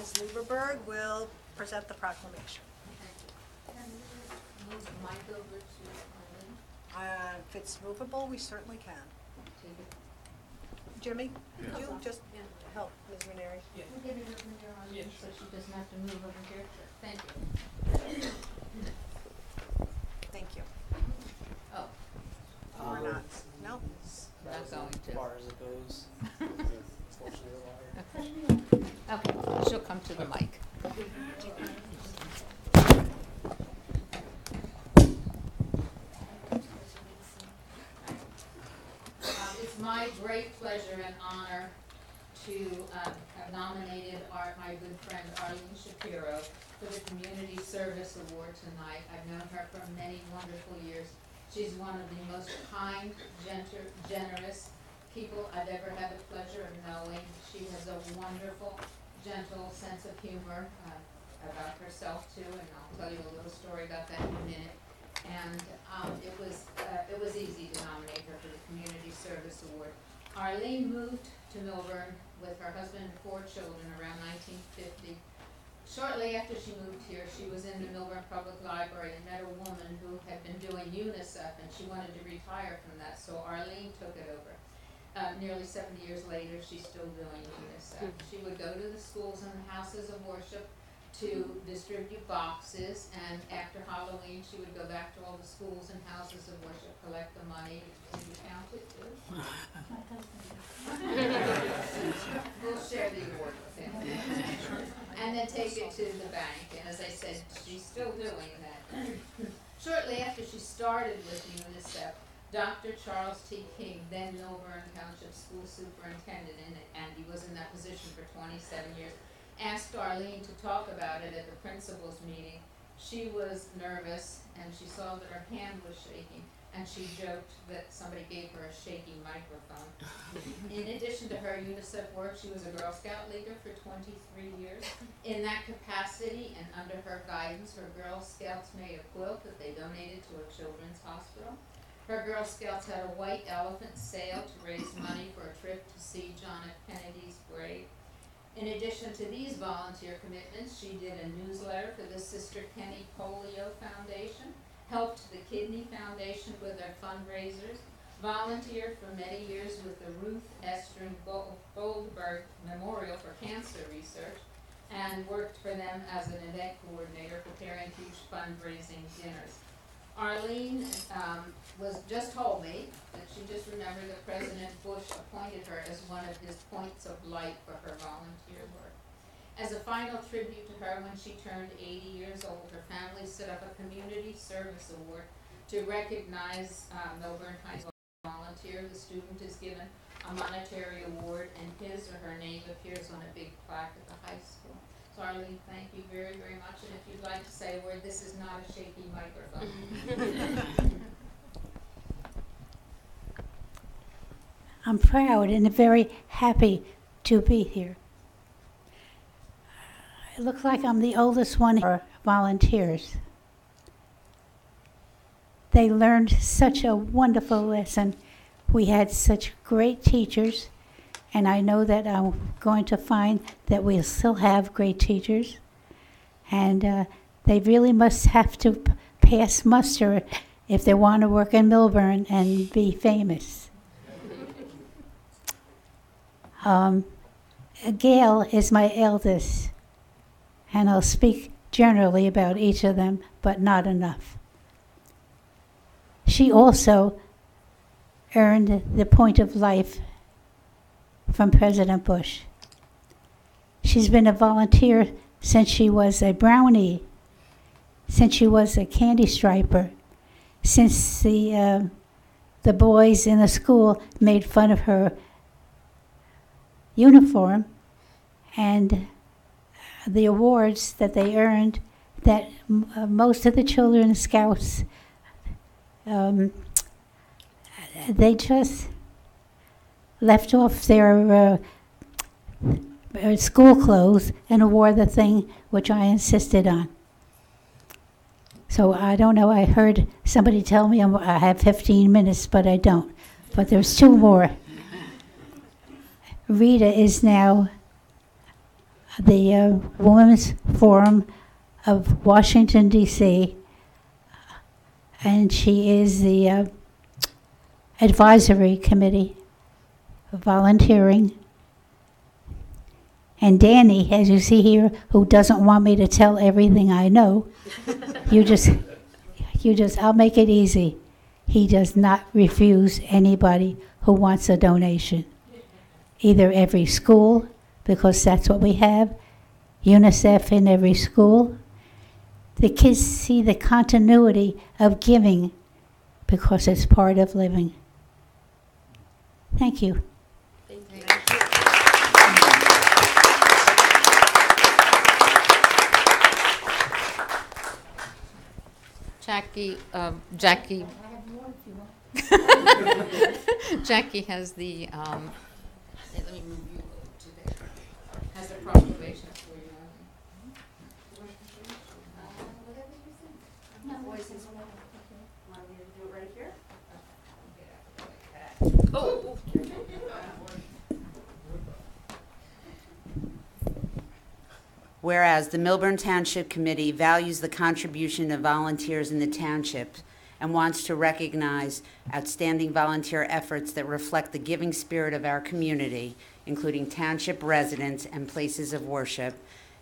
Ms. Lieberberg will present the proclamation. Move the mic over to Eileen. If it's movable, we certainly can. Take it. Jimmy, could you just help Ms. Ranieri? We'll get it over here, Eileen, so she doesn't have to move over here. Thank you. Thank you. Oh, Or not? No? not going As to. far as it goes. Unfortunately, a liar. Okay, she'll come to the mic. It's my great pleasure and honor to have nominated my good friend Arlene Shapiro for the Community Service Award tonight. I've known her for many wonderful years. She's one of the most kind, generous people I've ever had the pleasure of knowing. She has a wonderful, gentle sense of humor about herself too, and I'll tell you a little story about that in a minute. And it was easy to nominate her for the Community Service Award. Arlene moved to Millburn with her husband and 4 children around 1950. Shortly after she moved here, she was in the Millburn Public Library and met a woman who had been doing UNICEF, and she wanted to retire from that, so Arlene took it over. Nearly 70 years later, she's still doing UNICEF. She would go to the schools and the houses of worship to distribute boxes, and after Halloween, she would go back to all the schools and houses of worship, collect the money. Did you count it too? We'll share the award with him. And then take it to the bank, and as I said, she's still doing that. Shortly after she started with UNICEF, Dr. Charles T. King, then Millburn Township School Superintendent, and he was in that position for 27 years, asked Arlene to talk about it at the principals meeting. She was nervous, and she saw that her hand was shaking, and she joked that somebody gave her a shaky microphone. In addition to her UNICEF work, she was a Girl Scout leader for 23 years. In that capacity and under her guidance, her Girl Scouts made a quilt that they donated to a children's hospital. Her Girl Scouts had a white elephant sail to raise money for a trip to see John F. Kennedy's grave. In addition to these volunteer commitments, she did a newsletter for the Sister Kenny Polio Foundation, helped the Kidney Foundation with their fundraisers, volunteered for many years with the Ruth Estrin Goldberg Memorial for Cancer Research, and worked for them as an event coordinator preparing huge fundraising dinners. Arlene was just told me that she just remembered that President Bush appointed her as one of his points of light for her volunteer work. As a final tribute to her, when she turned 80 years old, her family set up a Community Service Award to recognize Millburn High volunteer. The student is given a monetary award, and his or her name appears on a big plaque at the high school. So Arlene, thank you very, very much, and if you'd like to say a word, this is not a shaky microphone. I'm proud and very happy to be here. It looks like I'm the oldest one for volunteers. They learned such a wonderful lesson. We had such great teachers, and I know that I'm going to find that we'll still have great teachers. And they really must have to pass muster if they want to work in Millburn and be famous. Gail is my eldest, and I'll speak generally about each of them, but not enough. She also earned the Point of Life from President Bush. She's been a volunteer since she was a brownie, since she was a candy striper, since the boys in the school made fun of her uniform, and the awards that they earned, that most of the children scouts, they just left off their school clothes and wore the thing which I insisted on. So I don't know, I heard somebody tell me I have 15 minutes, but I don't. But there's 2 more. Rita is now the Women's Forum of Washington, D.C., and she is the advisory committee of volunteering. And Danny, as you see here, who doesn't want me to tell everything I know, I'll make it easy. He does not refuse anybody who wants a donation. Either every school, because that's what we have, UNICEF in every school. The kids see the continuity of giving because it's part of living. Thank you. Jackie has the, let me move you over to there, has the proclamation for you. Oh. Whereas the Millburn Township Committee values the contribution of volunteers in the township and wants to recognize outstanding volunteer efforts that reflect the giving spirit of our community, including township residents and places of worship.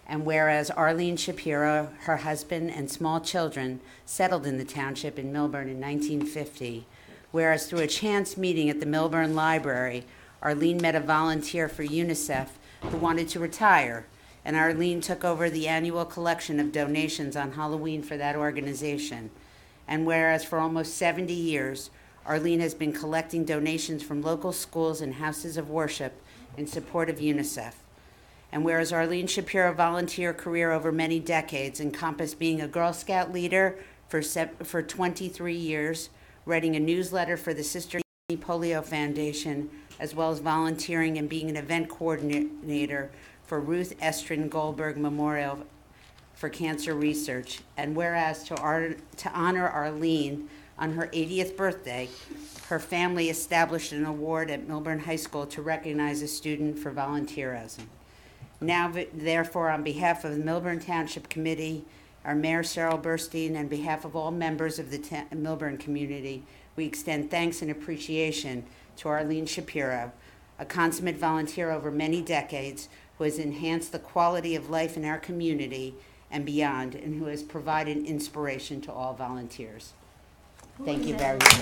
And whereas Arlene Shapiro, her husband, and small children settled in the township in Millburn in 1950, whereas through a chance meeting at the Millburn Library, Arlene met a volunteer for UNICEF who wanted to retire, and Arlene took over the annual collection of donations on Halloween for that organization. And whereas for almost 70 years, Arlene has been collecting donations from local schools and houses of worship in support of UNICEF. And whereas Arlene Shapiro's volunteer career over many decades encompassed being a Girl Scout leader for 23 years, writing a newsletter for the Sister Polio Foundation, as well as volunteering and being an event coordinator for Ruth Estrin Goldberg Memorial for Cancer Research. And whereas to honor Arlene on her 80th birthday, her family established an award at Millburn High School to recognize a student for volunteerism. Now, therefore, on behalf of the Millburn Township Committee, our Mayor Cheryl Burstein, and on behalf of all members of the Millburn community, we extend thanks and appreciation to Arlene Shapiro, a consummate volunteer over many decades who has enhanced the quality of life in our community and beyond, and who has provided inspiration to all volunteers. Thank you very much.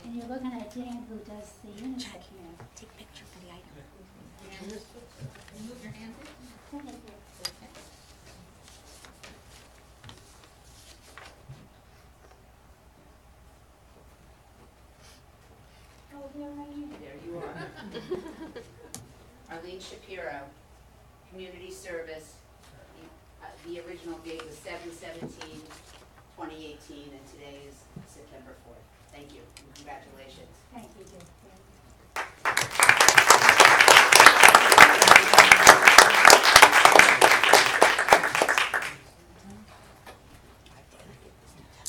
And you're looking at Dan, who does the UNICEF. Take a picture for the item. Move your hand in. Oh, they're right here. There you are. Arlene Shapiro, Community Service. The original date was 7/17/2018, and today is September 4th. Thank you, and congratulations. Thank you, Jim.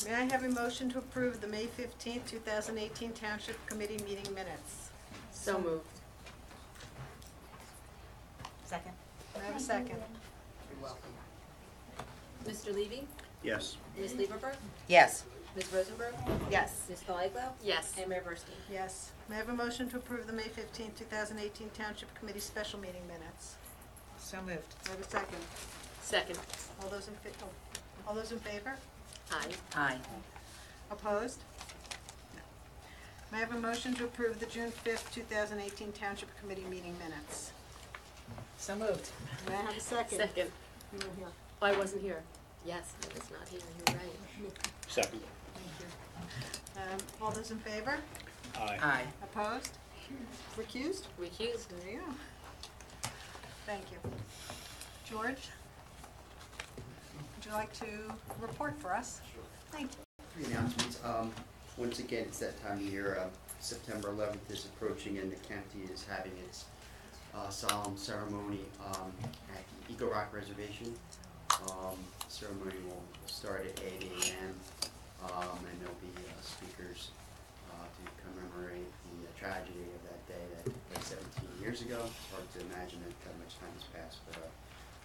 May I have a motion to approve the May 15th, 2018 Township Committee meeting minutes? So moved. Second. May I have a second? You're welcome. Mr. Levy? Yes. Ms. Lieberberg? Yes. Ms. Rosenberg? Yes. Ms. Feiglo? Yes. And Mayor Burstein? Yes. May I have a motion to approve the May 15th, 2018 Township Committee special meeting minutes? So moved. May I have a second? Second. All those in favor? Aye. Aye. Opposed? No. May I have a motion to approve the June 5th, 2018 Township Committee meeting minutes? So moved. May I have a second? Second. You were here. Oh, I wasn't here. Yes, I was not here. You're right. Second. All those in favor? Aye. Aye. Opposed? Recused? Recused. There you go. Thank you. George? Would you like to report for us? Thank you. Three announcements. Once again, it's that time of year. September 11th is approaching, and the county is having its solemn ceremony at the Eagle Rock Reservation. Ceremony will start at 8 a.m. and there'll be speakers to commemorate the tragedy of that day that took place 17 years ago. It's hard to imagine that much time has passed, but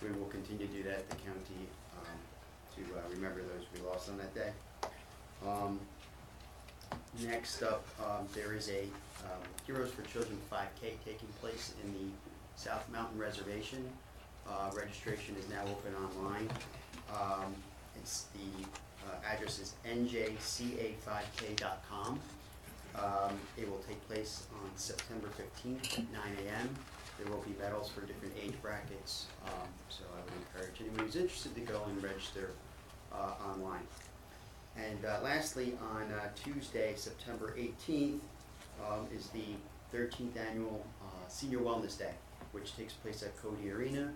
we will continue to do that at the county to remember those we lost on that day. Next up, there is a Heroes for Children 5K taking place in the South Mountain Reservation. Registration is now open online. It's the address is njca5k.com. It will take place on September 15th at 9 a.m. There will be medals for different age brackets, so I would encourage anyone who's interested to go and register online. And lastly, on Tuesday, September 18th, is the 13th annual Senior Wellness Day, which takes place at Cody Arena,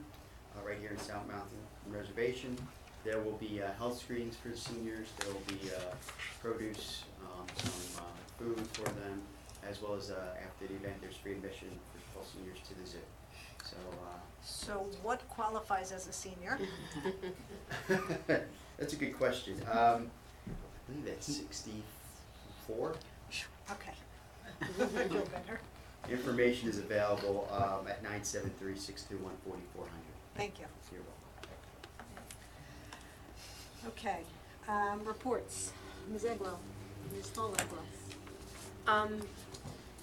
right here in South Mountain Reservation. There will be health screenings for the seniors. There will be produce, some food for them, as well as after the event, there's free admission for all seniors to the zoo. So what qualifies as a senior? That's a good question. I believe that's 64. Okay. I feel better. Information is available at 973-621-4400. Thank you. You're welcome. Okay, reports. Ms. Eglow, Ms. Stoll Eglow.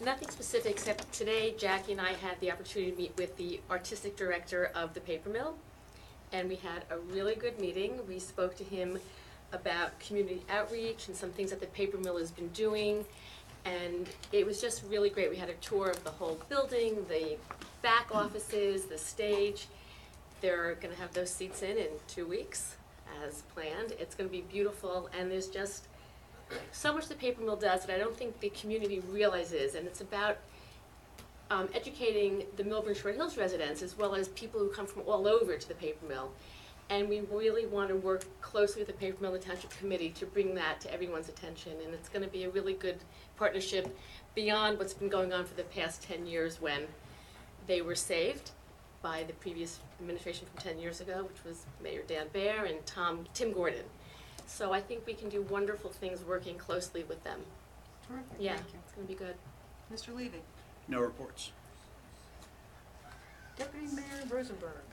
Nothing specific, except today Jackie and I had the opportunity to meet with the artistic director of the paper mill, and we had a really good meeting. We spoke to him about community outreach and some things that the paper mill has been doing, and it was just really great. We had a tour of the whole building, the back offices, the stage. They're gonna have those seats in 2 weeks as planned. It's gonna be beautiful, and there's just so much the paper mill does that I don't think the community realizes, and it's about educating the Millburn Short Hills residents as well as people who come from all over to the paper mill. And we really want to work closely with the paper mill and the township committee to bring that to everyone's attention, and it's going to be a really good partnership beyond what's been going on for the past 10 years when they were saved by the previous administration from 10 years ago, which was Mayor Dan Baer and Tim Gordon. So I think we can do wonderful things working closely with them. Terrific, Yeah, thank you. it's going to be good. Mr. Levy. No reports. Deputy Mayor Rosenberg.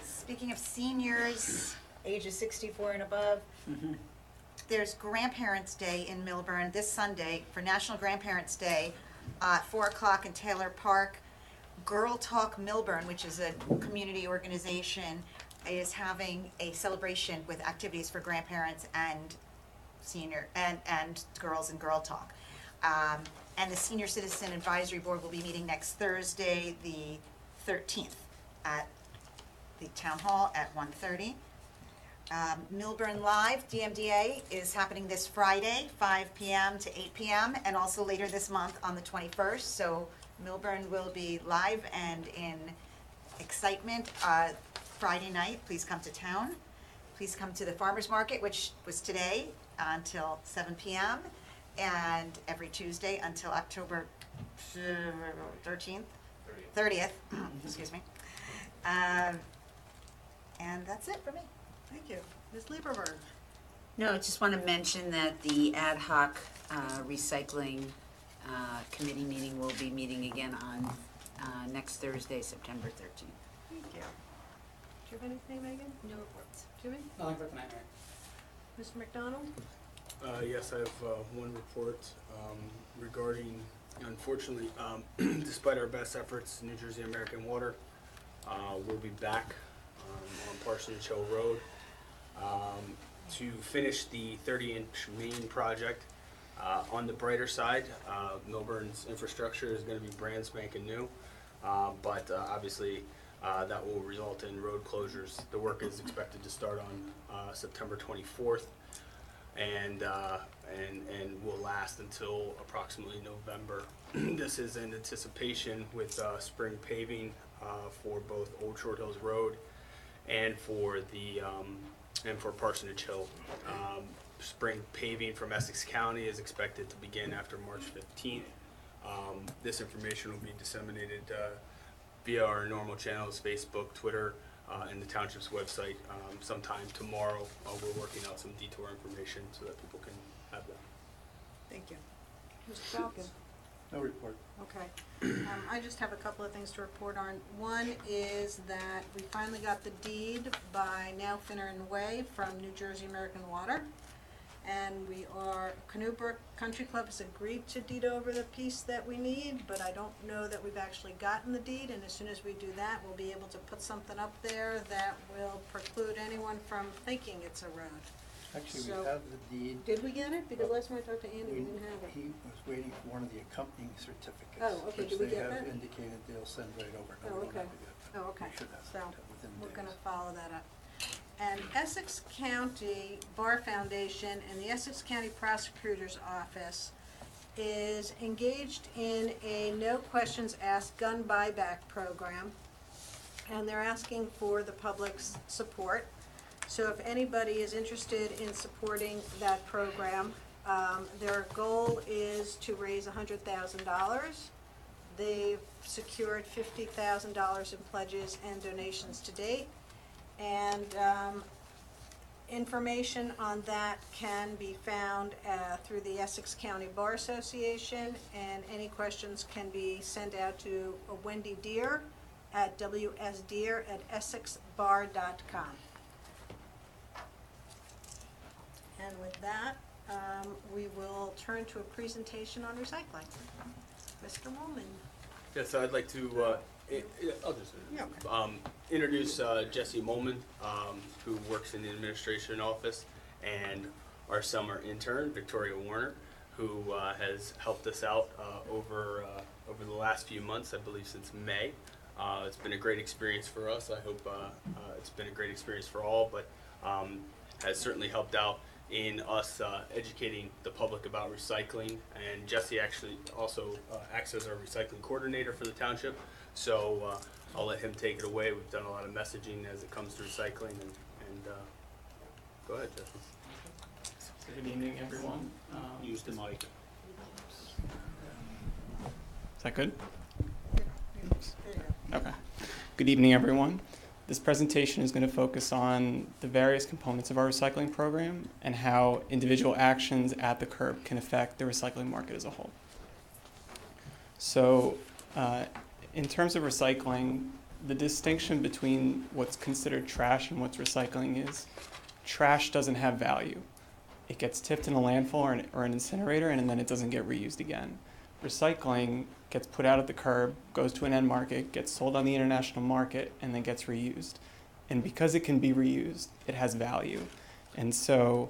Speaking of seniors, ages 64 and above, there's Grandparents' Day in Millburn this Sunday for National Grandparents' Day, 4 o'clock in Taylor Park. Girl Talk Millburn, which is a community organization, is having a celebration with activities for grandparents and senior and girls in Girl Talk. And the Senior Citizen Advisory Board will be meeting next Thursday, the 13th, at the Town Hall at 1:30. Millburn Live, DMDA, is happening this Friday, 5 p.m. to 8 p.m., and also later this month on the 21st. So Millburn will be live and in excitement. Friday night, please come to town. Please come to the farmer's market, which was today until 7 p.m. and every Tuesday until October 30th, excuse me. And that's it for me. Thank you. Ms. Lieberberg. No, I just want to mention that the ad hoc recycling committee meeting will be meeting again on next Thursday, September 13th. Thank you. Do you have anything, Megan? No reports. Jimmy? Nothing for tonight, Mayor. Mr. McDonald? Yes, I have one report regarding, unfortunately, despite our best efforts, New Jersey American Water will be back on Parsonage Hill Road to finish the 30-inch main project. On the brighter side, Millburn's infrastructure is going to be brand spanking new, but obviously that will result in road closures. The work is expected to start on September 24th. And will last until approximately November. This is in anticipation with spring paving for both Old Short Hills Road and for the and for Parsonage Hill. Spring paving from Essex County is expected to begin after March 15th. This information will be disseminated via our normal channels, Facebook, Twitter, in the township's website sometime tomorrow. We're working out some detour information so that people can have that. Thank you. Mr. Falcon? No report. Okay. I just have a couple of things to report on. One is that we finally got the deed by Now Finner and Way from New Jersey American Water. And Canoe Brook Country Club has agreed to deed over the piece that we need, but I don't know that we've actually gotten the deed, and as soon as we do that, we'll be able to put something up there that will preclude anyone from thinking it's a road. Actually, So- we have the deed. Did we get it? Because last time I talked to Andy, we didn't have it. He was waiting for one of the accompanying certificates. Oh, okay, did we get Which that? they have indicated they'll send right over. No, Oh, we don't okay. have it yet. Oh, okay. We should have So, it within we're days. gonna follow that up. And Essex County Bar Foundation and the Essex County Prosecutor's Office is engaged in a no questions asked gun buyback program. And they're asking for the public's support. So if anybody is interested in supporting that program, their goal is to raise $100,000. They've secured $50,000 in pledges and donations to date. And information on that can be found through the Essex County Bar Association, and any questions can be sent out to Wendy Deere at wsdeere@essexbar.com. And with that, we will turn to a presentation on recycling. Mr. Woolman. Yeah, so I'd like to, I'll just introduce Jesse Molman, who works in the administration office, and our summer intern, Victoria Warner, who has helped us out over the last few months, I believe since May. It's been a great experience for us. I hope it's been a great experience for all, but has certainly helped out in us educating the public about recycling. And Jesse actually also acts as our recycling coordinator for the township. So I'll let him take it away. We've done a lot of messaging as it comes to recycling. And go ahead, Jesse. Good evening, everyone. Use the mic. Is that good? Okay. Good evening, everyone. This presentation is going to focus on the various components of our recycling program and how individual actions at the curb can affect the recycling market as a whole. So, in terms of recycling, the distinction between what's considered trash and what's recycling is trash doesn't have value. It gets tipped in a landfill or an incinerator, and then it doesn't get reused again. Recycling gets put out at the curb, goes to an end market, gets sold on the international market, and then gets reused. And because it can be reused, it has value. And so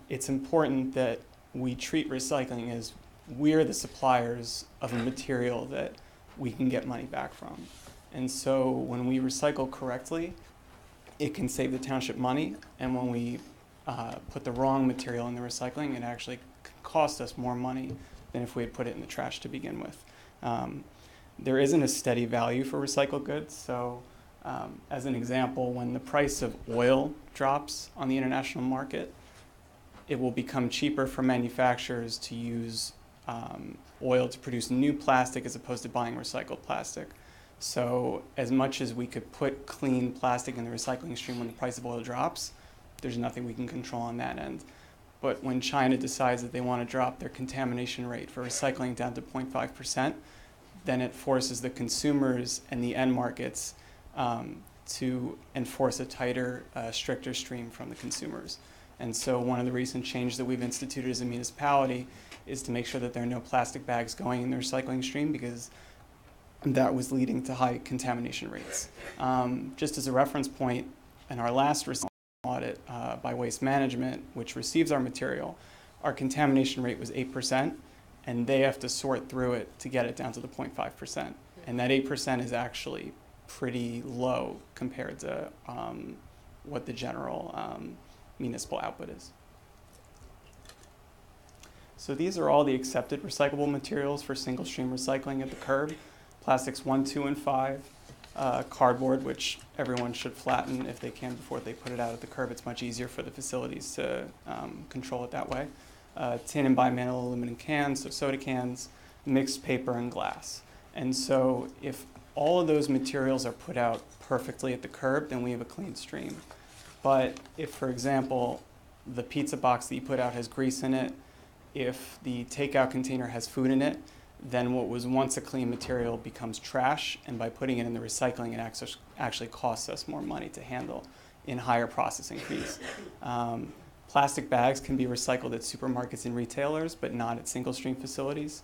it's important that we treat recycling as we're the suppliers of a material that we can get money back from. And so when we recycle correctly, it can save the township money. And when we put the wrong material in the recycling, it actually cost us more money than if we had put it in the trash to begin with. There isn't a steady value for recycled goods. So as an example, when the price of oil drops on the international market, it will become cheaper for manufacturers to use oil to produce new plastic as opposed to buying recycled plastic. So as much as we could put clean plastic in the recycling stream when the price of oil drops, there's nothing we can control on that end. But when China decides that they want to drop their contamination rate for recycling down to 0.5%, then it forces the consumers and the end markets to enforce a tighter, stricter stream from the consumers. And so one of the recent changes that we've instituted as a municipality is to make sure that there are no plastic bags going in the recycling stream, because that was leading to high contamination rates. Just as a reference point, in our last audit by Waste Management, which receives our material, our contamination rate was 8%, and they have to sort through it to get it down to the 0.5%. And that 8% is actually pretty low compared to what the general municipal output is. So these are all the accepted recyclable materials for single stream recycling at the curb. Plastics 1, 2, and 5. Cardboard, which everyone should flatten if they can before they put it out at the curb. It's much easier for the facilities to control it that way. Tin and bimetal aluminum cans, so soda cans, mixed paper and glass. And so if all of those materials are put out perfectly at the curb, then we have a clean stream. But if, for example, the pizza box that you put out has grease in it, if the takeout container has food in it, then what was once a clean material becomes trash, and by putting it in the recycling, it actually costs us more money to handle in higher processing fees. Plastic bags can be recycled at supermarkets and retailers, but not at single-stream facilities.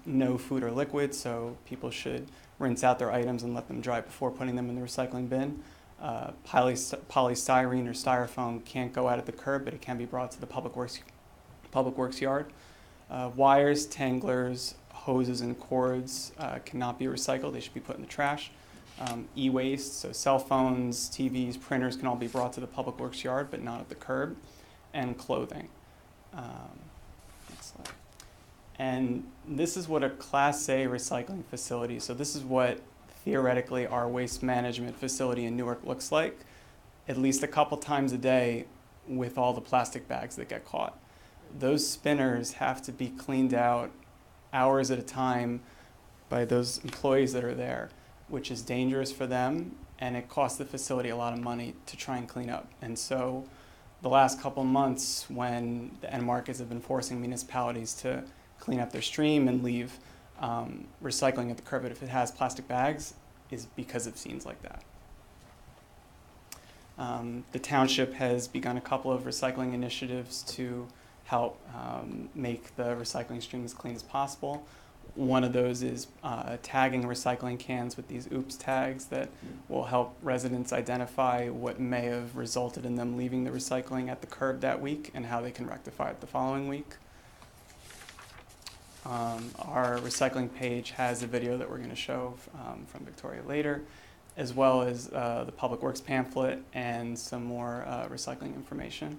No food or liquid, so people should rinse out their items and let them dry before putting them in the recycling bin. Polystyrene or styrofoam can't go out at the curb, but it can be brought to the Public Works yard. Wires, tanglers, hoses, and cords cannot be recycled. They should be put in the trash. E-waste, so cell phones, TVs, printers can all be brought to the Public Works yard, but not at the curb. And clothing. Next slide. And this is what a Class A recycling facility, so this is what theoretically our waste management facility in Newark looks like, at least a couple times a day with all the plastic bags that get caught. Those spinners have to be cleaned out hours at a time by those employees that are there, which is dangerous for them, and it costs the facility a lot of money to try and clean up. And so the last couple months, when the end markets have been forcing municipalities to clean up their stream and leave recycling at the curb if it has plastic bags, is because of scenes like that. The township has begun a couple of recycling initiatives to help make the recycling stream as clean as possible. One of those is tagging recycling cans with these OOPS tags that will help residents identify what may have resulted in them leaving the recycling at the curb that week and how they can rectify it the following week. Our recycling page has a video that we're going to show from Victoria later, as well as the Public Works pamphlet and some more recycling information.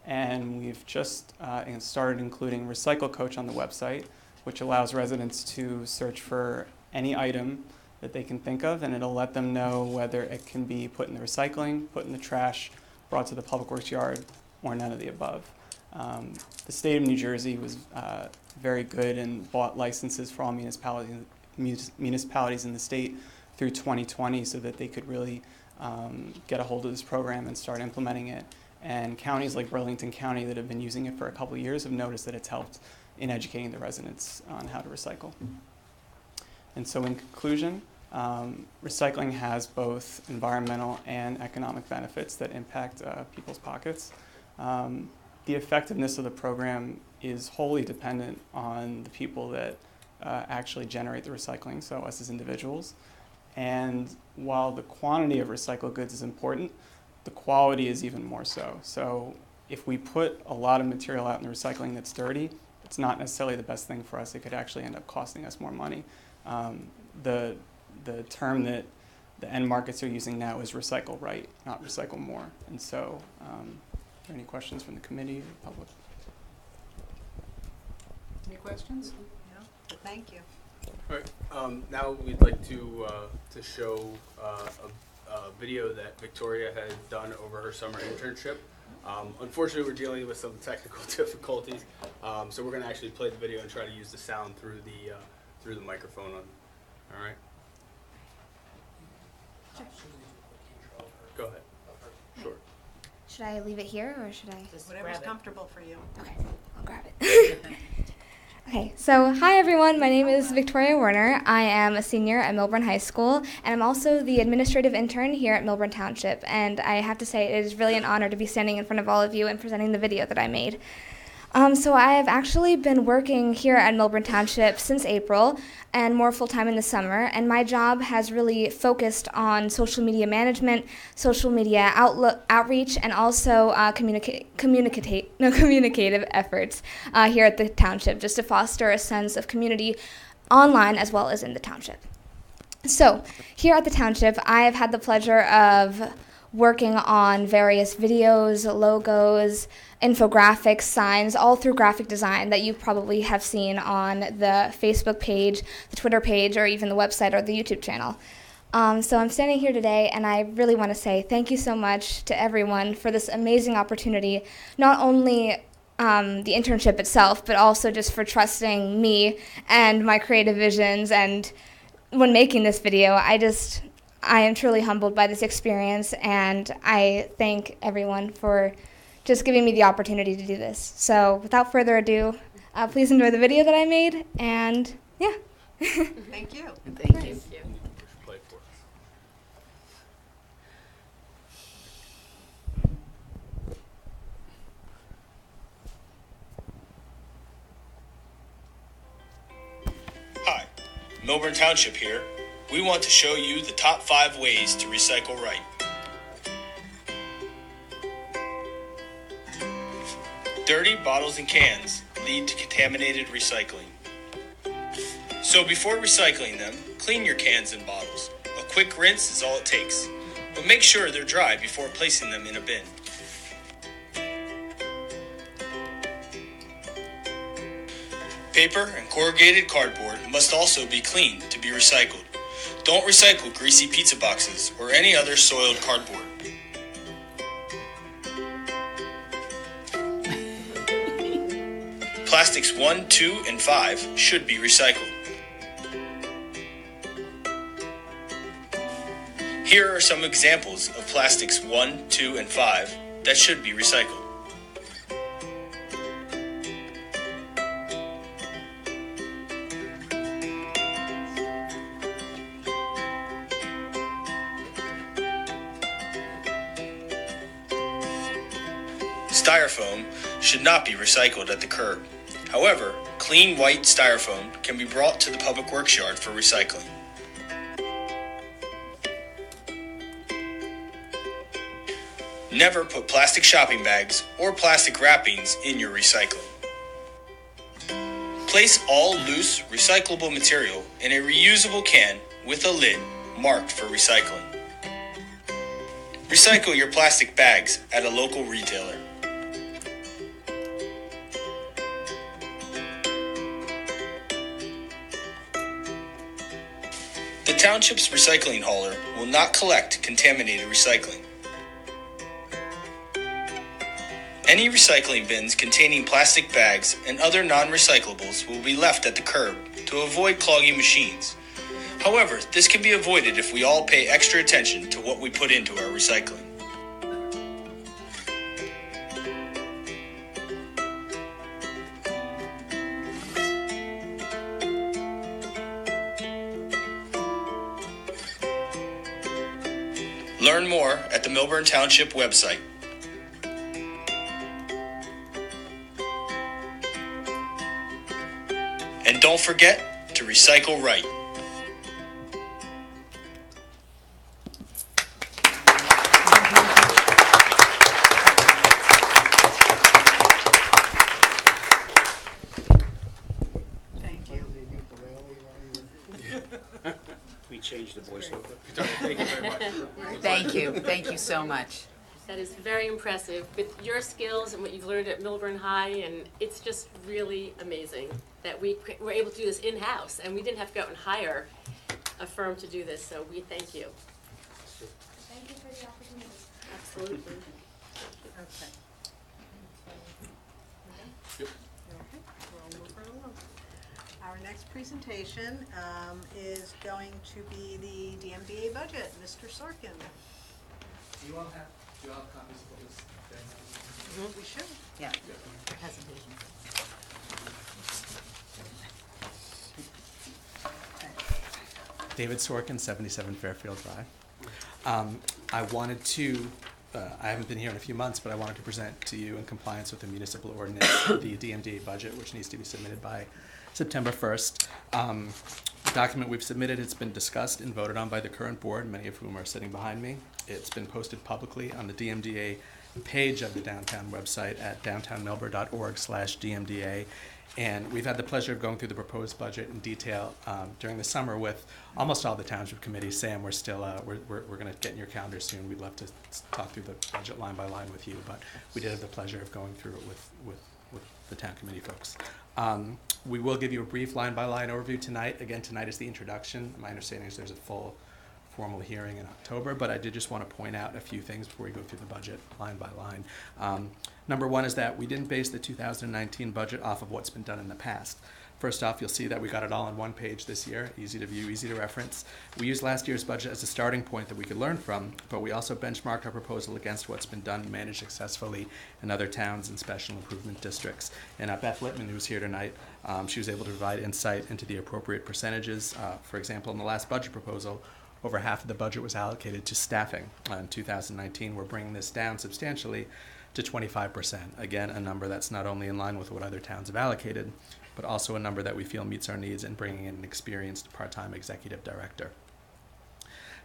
And we've just started including Recycle Coach on the website, which allows residents to search for any item that they can think of, and it'll let them know whether it can be put in the recycling, put in the trash, brought to the Public Works yard, or none of the above. The state of New Jersey was very good and bought licenses for all municipalities in the state through 2020 so that they could really get a hold of this program and start implementing it. And counties like Burlington County that have been using it for a couple of years have noticed that it's helped in educating the residents on how to recycle. And so in conclusion, recycling has both environmental and economic benefits that impact people's pockets. The effectiveness of the program is wholly dependent on the people that actually generate the recycling, so us as individuals. And while the quantity of recycled goods is important, the quality is even more so. So if we put a lot of material out in the recycling that's dirty, it's not necessarily the best thing for us. It could actually end up costing us more money. The term that the end markets are using now is recycle right, not recycle more. And so, are there any questions from the committee or the public? Any questions? No? Thank you. All right. Now we'd like to show a video that Victoria had done over her summer internship. Unfortunately, we're dealing with some technical difficulties, so we're going to actually play the video and try to use the sound through the microphone. All right. Sure. Go ahead. Sure. Should I leave it here or should I? Whatever's comfortable for you. Okay, I'll grab it. Okay, so hi everyone, my name is Victoria Werner. I am a senior at Millburn High School, and I'm also the administrative intern here at Millburn Township. And I have to say, it is really an honor to be standing in front of all of you and presenting the video that I made. So I have actually been working here at Millburn Township since April and more full-time in the summer, and my job has really focused on social media management, social media outreach, and also communicative efforts here at the township, just to foster a sense of community online as well as in the township. So here at the township, I have had the pleasure of working on various videos, logos, infographics, signs, all through graphic design that you probably have seen on the Facebook page, the Twitter page, or even the website or the YouTube channel. So I'm standing here today, and I really want to say thank you so much to everyone for this amazing opportunity, not only the internship itself, but also just for trusting me and my creative visions and when making this video, I am truly humbled by this experience, and I thank everyone for just giving me the opportunity to do this. So without further ado, please enjoy the video that I made, and yeah. Thank you. Thank you. Play for us. Hi, Millburn Township here. We want to show you the top 5 ways to recycle right. Dirty bottles and cans lead to contaminated recycling. So before recycling them, clean your cans and bottles. A quick rinse is all it takes, but make sure they're dry before placing them in a bin. Paper and corrugated cardboard must also be cleaned to be recycled. Don't recycle greasy pizza boxes or any other soiled cardboard. Plastics 1, 2, and 5 should be recycled. Here are some examples of plastics 1, 2, and 5 that should be recycled. Styrofoam should not be recycled at the curb. However, clean white styrofoam can be brought to the public works yard for recycling. Never put plastic shopping bags or plastic wrappings in your recycling. Place all loose, recyclable material in a reusable can with a lid marked for recycling. Recycle your plastic bags at a local retailer. The township's recycling hauler will not collect contaminated recycling. Any recycling bins containing plastic bags and other non-recyclables will be left at the curb to avoid clogging machines. However, this can be avoided if we all pay extra attention to what we put into our recycling. Learn more at the Millburn Township website. And don't forget to recycle right. Thank you. We changed the voiceover. Thank you very much. Thank you. Thank you so much. That is very impressive with your skills and what you've learned at Millburn High, and it's just really amazing that we were able to do this in-house, and we didn't have to go out and hire a firm to do this, so we thank you. Thank you for the opportunity. Absolutely. Okay. Yep. Okay, we'll move right along. Our next presentation is going to be the DMDA budget. Mr. Sorkin. Do you all have copies of what was there? We should. Yeah. Presentation. David Sorkin, 77 Fairfield Drive. I wanted to, I haven't been here in a few months, but I wanted to present to you in compliance with the municipal ordinance, the DMDA budget, which needs to be submitted by September 1st. The document we've submitted, it's been discussed and voted on by the current board, many of whom are sitting behind me. It's been posted publicly on the DMDA page of the downtown website at downtownmillburn.org/DMDA. And we've had the pleasure of going through the proposed budget in detail during the summer with almost all the township committees. Sam, we're still we're going to get in your calendar soon. We'd love to talk through the budget line by line with you, but we did have the pleasure of going through it with the town committee folks. We will give you a brief line by line overview tonight. Again, tonight is the introduction. My understanding is there's a full formal hearing in October, but I did just want to point out a few things before we go through the budget line by line. Number one is that we didn't base the 2019 budget off of what's been done in the past. First off, you'll see that we got it all on one page this year, easy to view, easy to reference. We used last year's budget as a starting point that we could learn from, but we also benchmarked our proposal against what's been done and managed successfully in other towns and special improvement districts. And Beth Littman, who's here tonight, she was able to provide insight into the appropriate percentages. For example, in the last budget proposal, over half of the budget was allocated to staffing. In 2019, we're bringing this down substantially to 25%. Again, a number that's not only in line with what other towns have allocated, but also a number that we feel meets our needs in bringing in an experienced part-time executive director.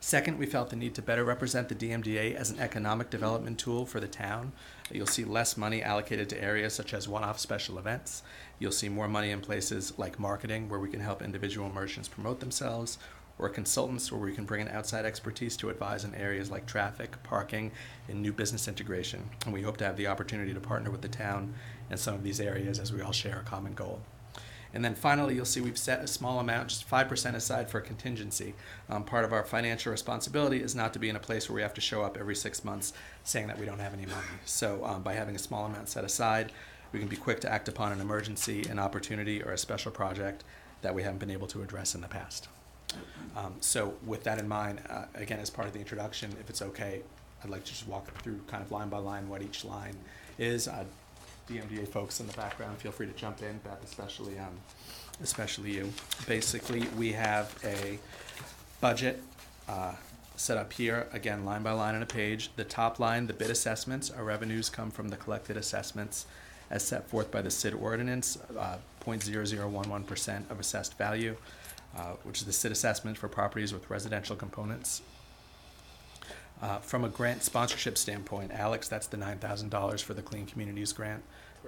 Second, we felt the need to better represent the DMDA as an economic development tool for the town. You'll see less money allocated to areas such as one-off special events. You'll see more money in places like marketing, where we can help individual merchants promote themselves, or consultants, where we can bring in outside expertise to advise in areas like traffic, parking, and new business integration. And we hope to have the opportunity to partner with the town in some of these areas as we all share a common goal. And then finally, you'll see we've set a small amount, just 5% aside for contingency. Part of our financial responsibility is not to be in a place where we have to show up every 6 months saying that we don't have any money. So by having a small amount set aside, we can be quick to act upon an emergency, an opportunity, or a special project that we haven't been able to address in the past. So with that in mind, again, as part of the introduction, if it's okay, I'd like to just walk through kind of line by line what each line is. DMDA folks in the background, feel free to jump in, Beth, especially you. Basically, we have a budget set up here, again, line by line on a page. The top line, the bid assessments, our revenues come from the collected assessments as set forth by the SID ordinance, 0.0011% of assessed value, which is the SID assessment for properties with residential components. From a grant sponsorship standpoint, Alex, that's the $9,000 for the Clean Communities grant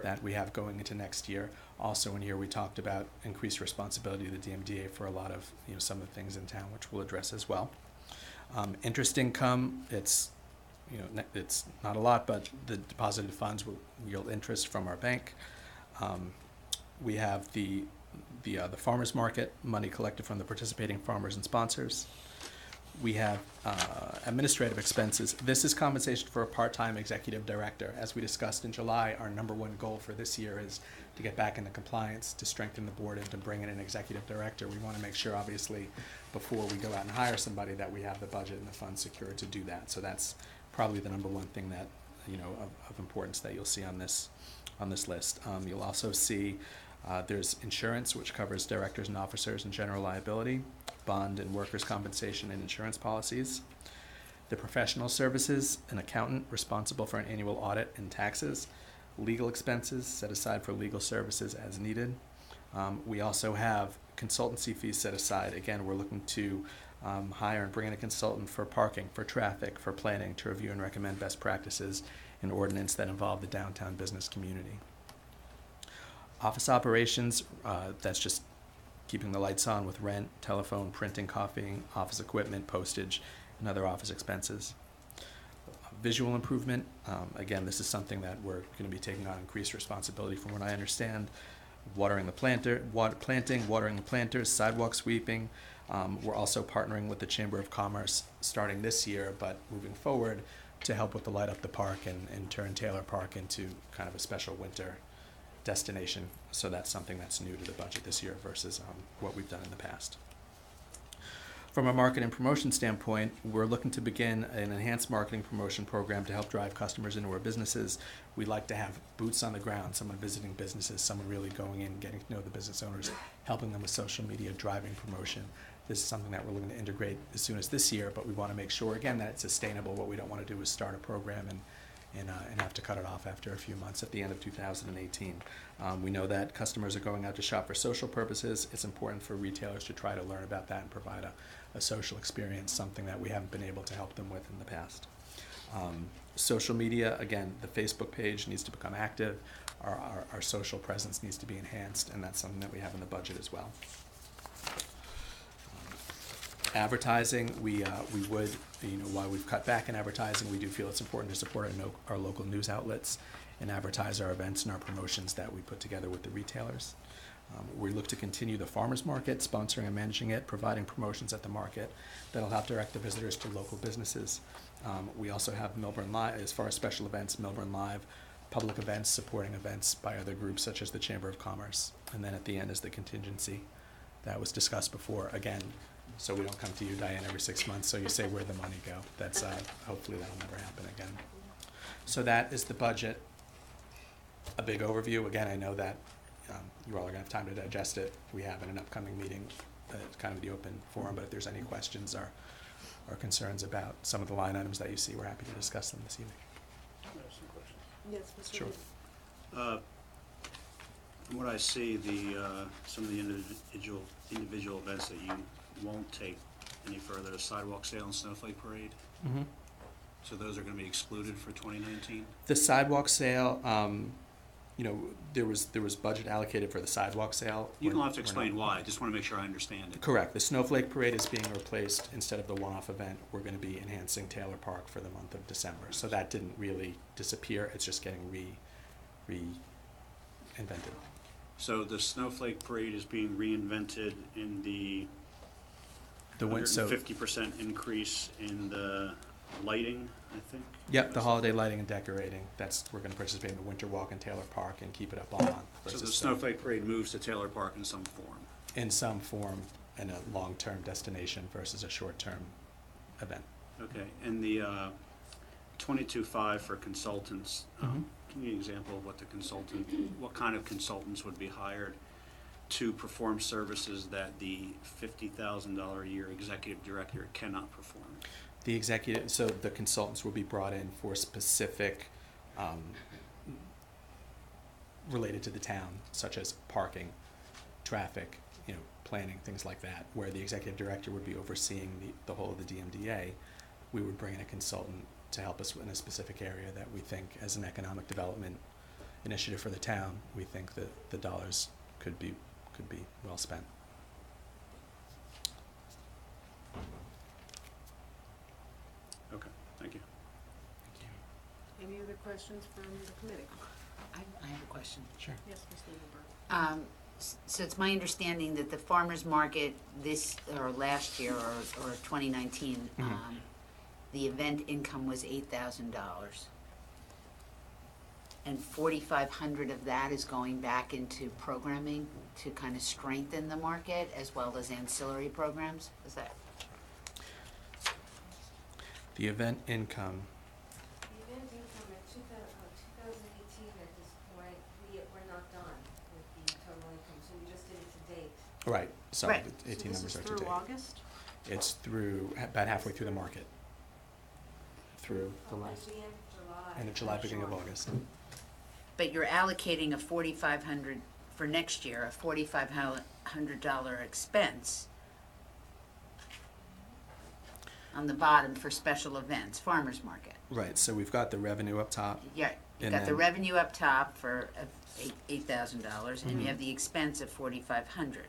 that we have going into next year. Also in here, we talked about increased responsibility of the DMDA for a lot of, some of the things in town, which we'll address as well. Interest income, it's not a lot, but the deposited funds will yield interest from our bank. We have the farmers market, money collected from the participating farmers and sponsors. We have administrative expenses. This is compensation for a part-time executive director. As we discussed in July, our number one goal for this year is to get back into compliance, to strengthen the board, and to bring in an executive director. We want to make sure, obviously, before we go out and hire somebody, that we have the budget and the funds secured to do that. So that's probably the number one thing that, of importance that you'll see on this list. You'll also see there's insurance, which covers directors and officers and general liability, bond and workers' compensation and insurance policies. The professional services, an accountant responsible for an annual audit and taxes. Legal expenses set aside for legal services as needed. We also have consultancy fees set aside. Again, we're looking to hire and bring in a consultant for parking, for traffic, for planning, to review and recommend best practices in ordinance that involve the downtown business community. Office operations, that's just keeping the lights on with rent, telephone, printing, copying, office equipment, postage, and other office expenses. Visual improvement, again, this is something that we're going to be taking on increased responsibility from what I understand. Watering the planters, sidewalk sweeping. We're also partnering with the Chamber of Commerce starting this year, but moving forward, to help with the light up the park and turn Taylor Park into kind of a special winter destination. So that's something that's new to the budget this year versus what we've done in the past. From a market and promotion standpoint, we're looking to begin an enhanced marketing promotion program to help drive customers into our businesses. We'd like to have boots on the ground, someone visiting businesses, someone really going in, getting to know the business owners, helping them with social media, driving promotion. This is something that we're looking to integrate as soon as this year, but we want to make sure, again, that it's sustainable. What we don't want to do is start a program and have to cut it off after a few months at the end of 2018. We know that customers are going out to shop for social purposes. It's important for retailers to try to learn about that and provide a social experience, something that we haven't been able to help them with in the past. Social media, again, the Facebook page needs to become active. Our social presence needs to be enhanced, and that's something that we have in the budget as well. Advertising, we would, while we've cut back in advertising, we do feel it's important to support our local news outlets and advertise our events and our promotions that we put together with the retailers. We look to continue the farmers market, sponsoring and managing it, providing promotions at the market that'll help direct the visitors to local businesses. We also have Millburn Live, as far as special events, Millburn Live, public events, supporting events by other groups such as the Chamber of Commerce. And then at the end is the contingency that was discussed before, again, so we don't come to you, Diane, every 6 months, so you say where'd the money go. That's, hopefully that'll never happen again. So that is the budget. A big overview. Again, I know that you all are gonna have time to digest it. We have in an upcoming meeting, kind of the open forum, but if there's any questions or concerns about some of the line items that you see, we're happy to discuss them this evening. Yes, Mr. Sure. Reed. From what I see, some of the individual events that you won't take any further, the sidewalk sale and snowflake parade. Mm-hmm. So those are going to be excluded for 2019? The sidewalk sale, there was budget allocated for the sidewalk sale. You don't have to explain why, I just want to make sure I understand it. Correct. The Snowflake Parade is being replaced. Instead of the one-off event, we're going to be enhancing Taylor Park for the month of December. So that didn't really disappear. It's just getting reinvented. So the Snowflake Parade is being reinvented in the 50% increase in the lighting, I think? Yep, the holiday lighting and decorating. We're going to participate in the Winter Walk in Taylor Park and keep it up all month. So the Snowflake Parade moves to Taylor Park in some form? In some form, in a long-term destination versus a short-term event. Okay, and the 22.5 for consultants, Mm-hmm. Can you give an example of what kind of consultants would be hired to perform services that the $50,000 a year executive director cannot perform? So the consultants will be brought in for specific, related to the town, such as parking, traffic, planning, things like that, where the executive director would be overseeing the whole of the DMDA. We would bring in a consultant to help us in a specific area that we think, as an economic development initiative for the town, we think that the dollars could be well spent. Okay, thank you. Any other questions from the committee? I have a question. Sure. Yes, Ms. Liebenberg. So it's my understanding that the farmer's market last year or 2019, Mhm. The event income was $8,000. And 4,500 of that is going back into programming to kind of strengthen the market as well as ancillary programs? Is that? The event income, The event income at 2018 at this point, we're not done with the total income, so we just did it to date. right, sorry, Right. the 18 So numbers this are is to through date. August? It's through, about halfway through the market. Through the last, At the end of July. end of July, beginning of Sure. August. But you're allocating a $4,500 for next year, a $4,500 expense on the bottom for special events, farmer's market. Right, so we've got the revenue up top. Yeah, you And got the then- revenue up top for $8,000, and Mhm. you have the expense of $4,500.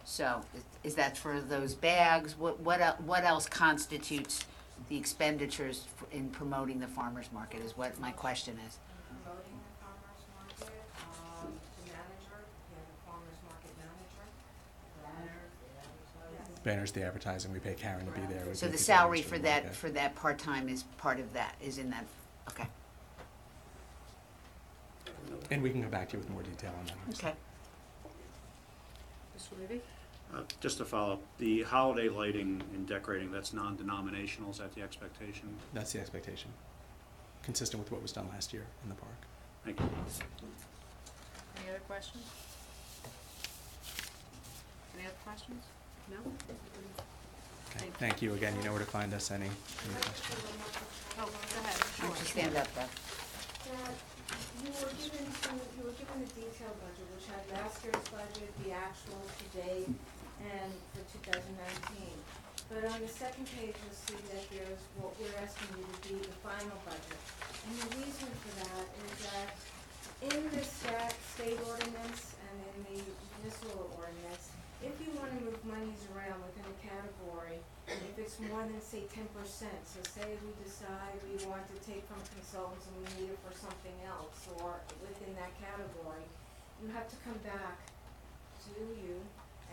So, is that for those bags? What else constitutes the expenditures in promoting the farmer's market? Is what my question is. Promoting the farmer's market, the manager, you have the farmer's market manager. Yes. Banners, the advertising, we pay Karen to be there. we So pay the people salary to for be that there. for that part-time is part of that, is in that? Okay. And we can go back to you with more detail on that. Okay. Mr. Levy? Just to follow up, the holiday lighting and decorating, that's non-denominational, is that the expectation? That's the expectation, consistent with what was done last year in the park. Thank you. Any other questions? Any other questions? No? Okay, thank you again. You know where to find us. Any questions? Oh, go ahead. Why don't you stand up, Beth? You were given the detailed budget, which had last year's budget, the actuals to date, and for 2019. But on the second page, you'll see that there's what we're asking you to be the final budget. And the reason for that is that in the state ordinance and in the municipal ordinance, if you want to move monies around within a category, if it's more than, say, 10%, so say we decide we want to take from consultants and we need it for something else, or within that category, you have to come back to you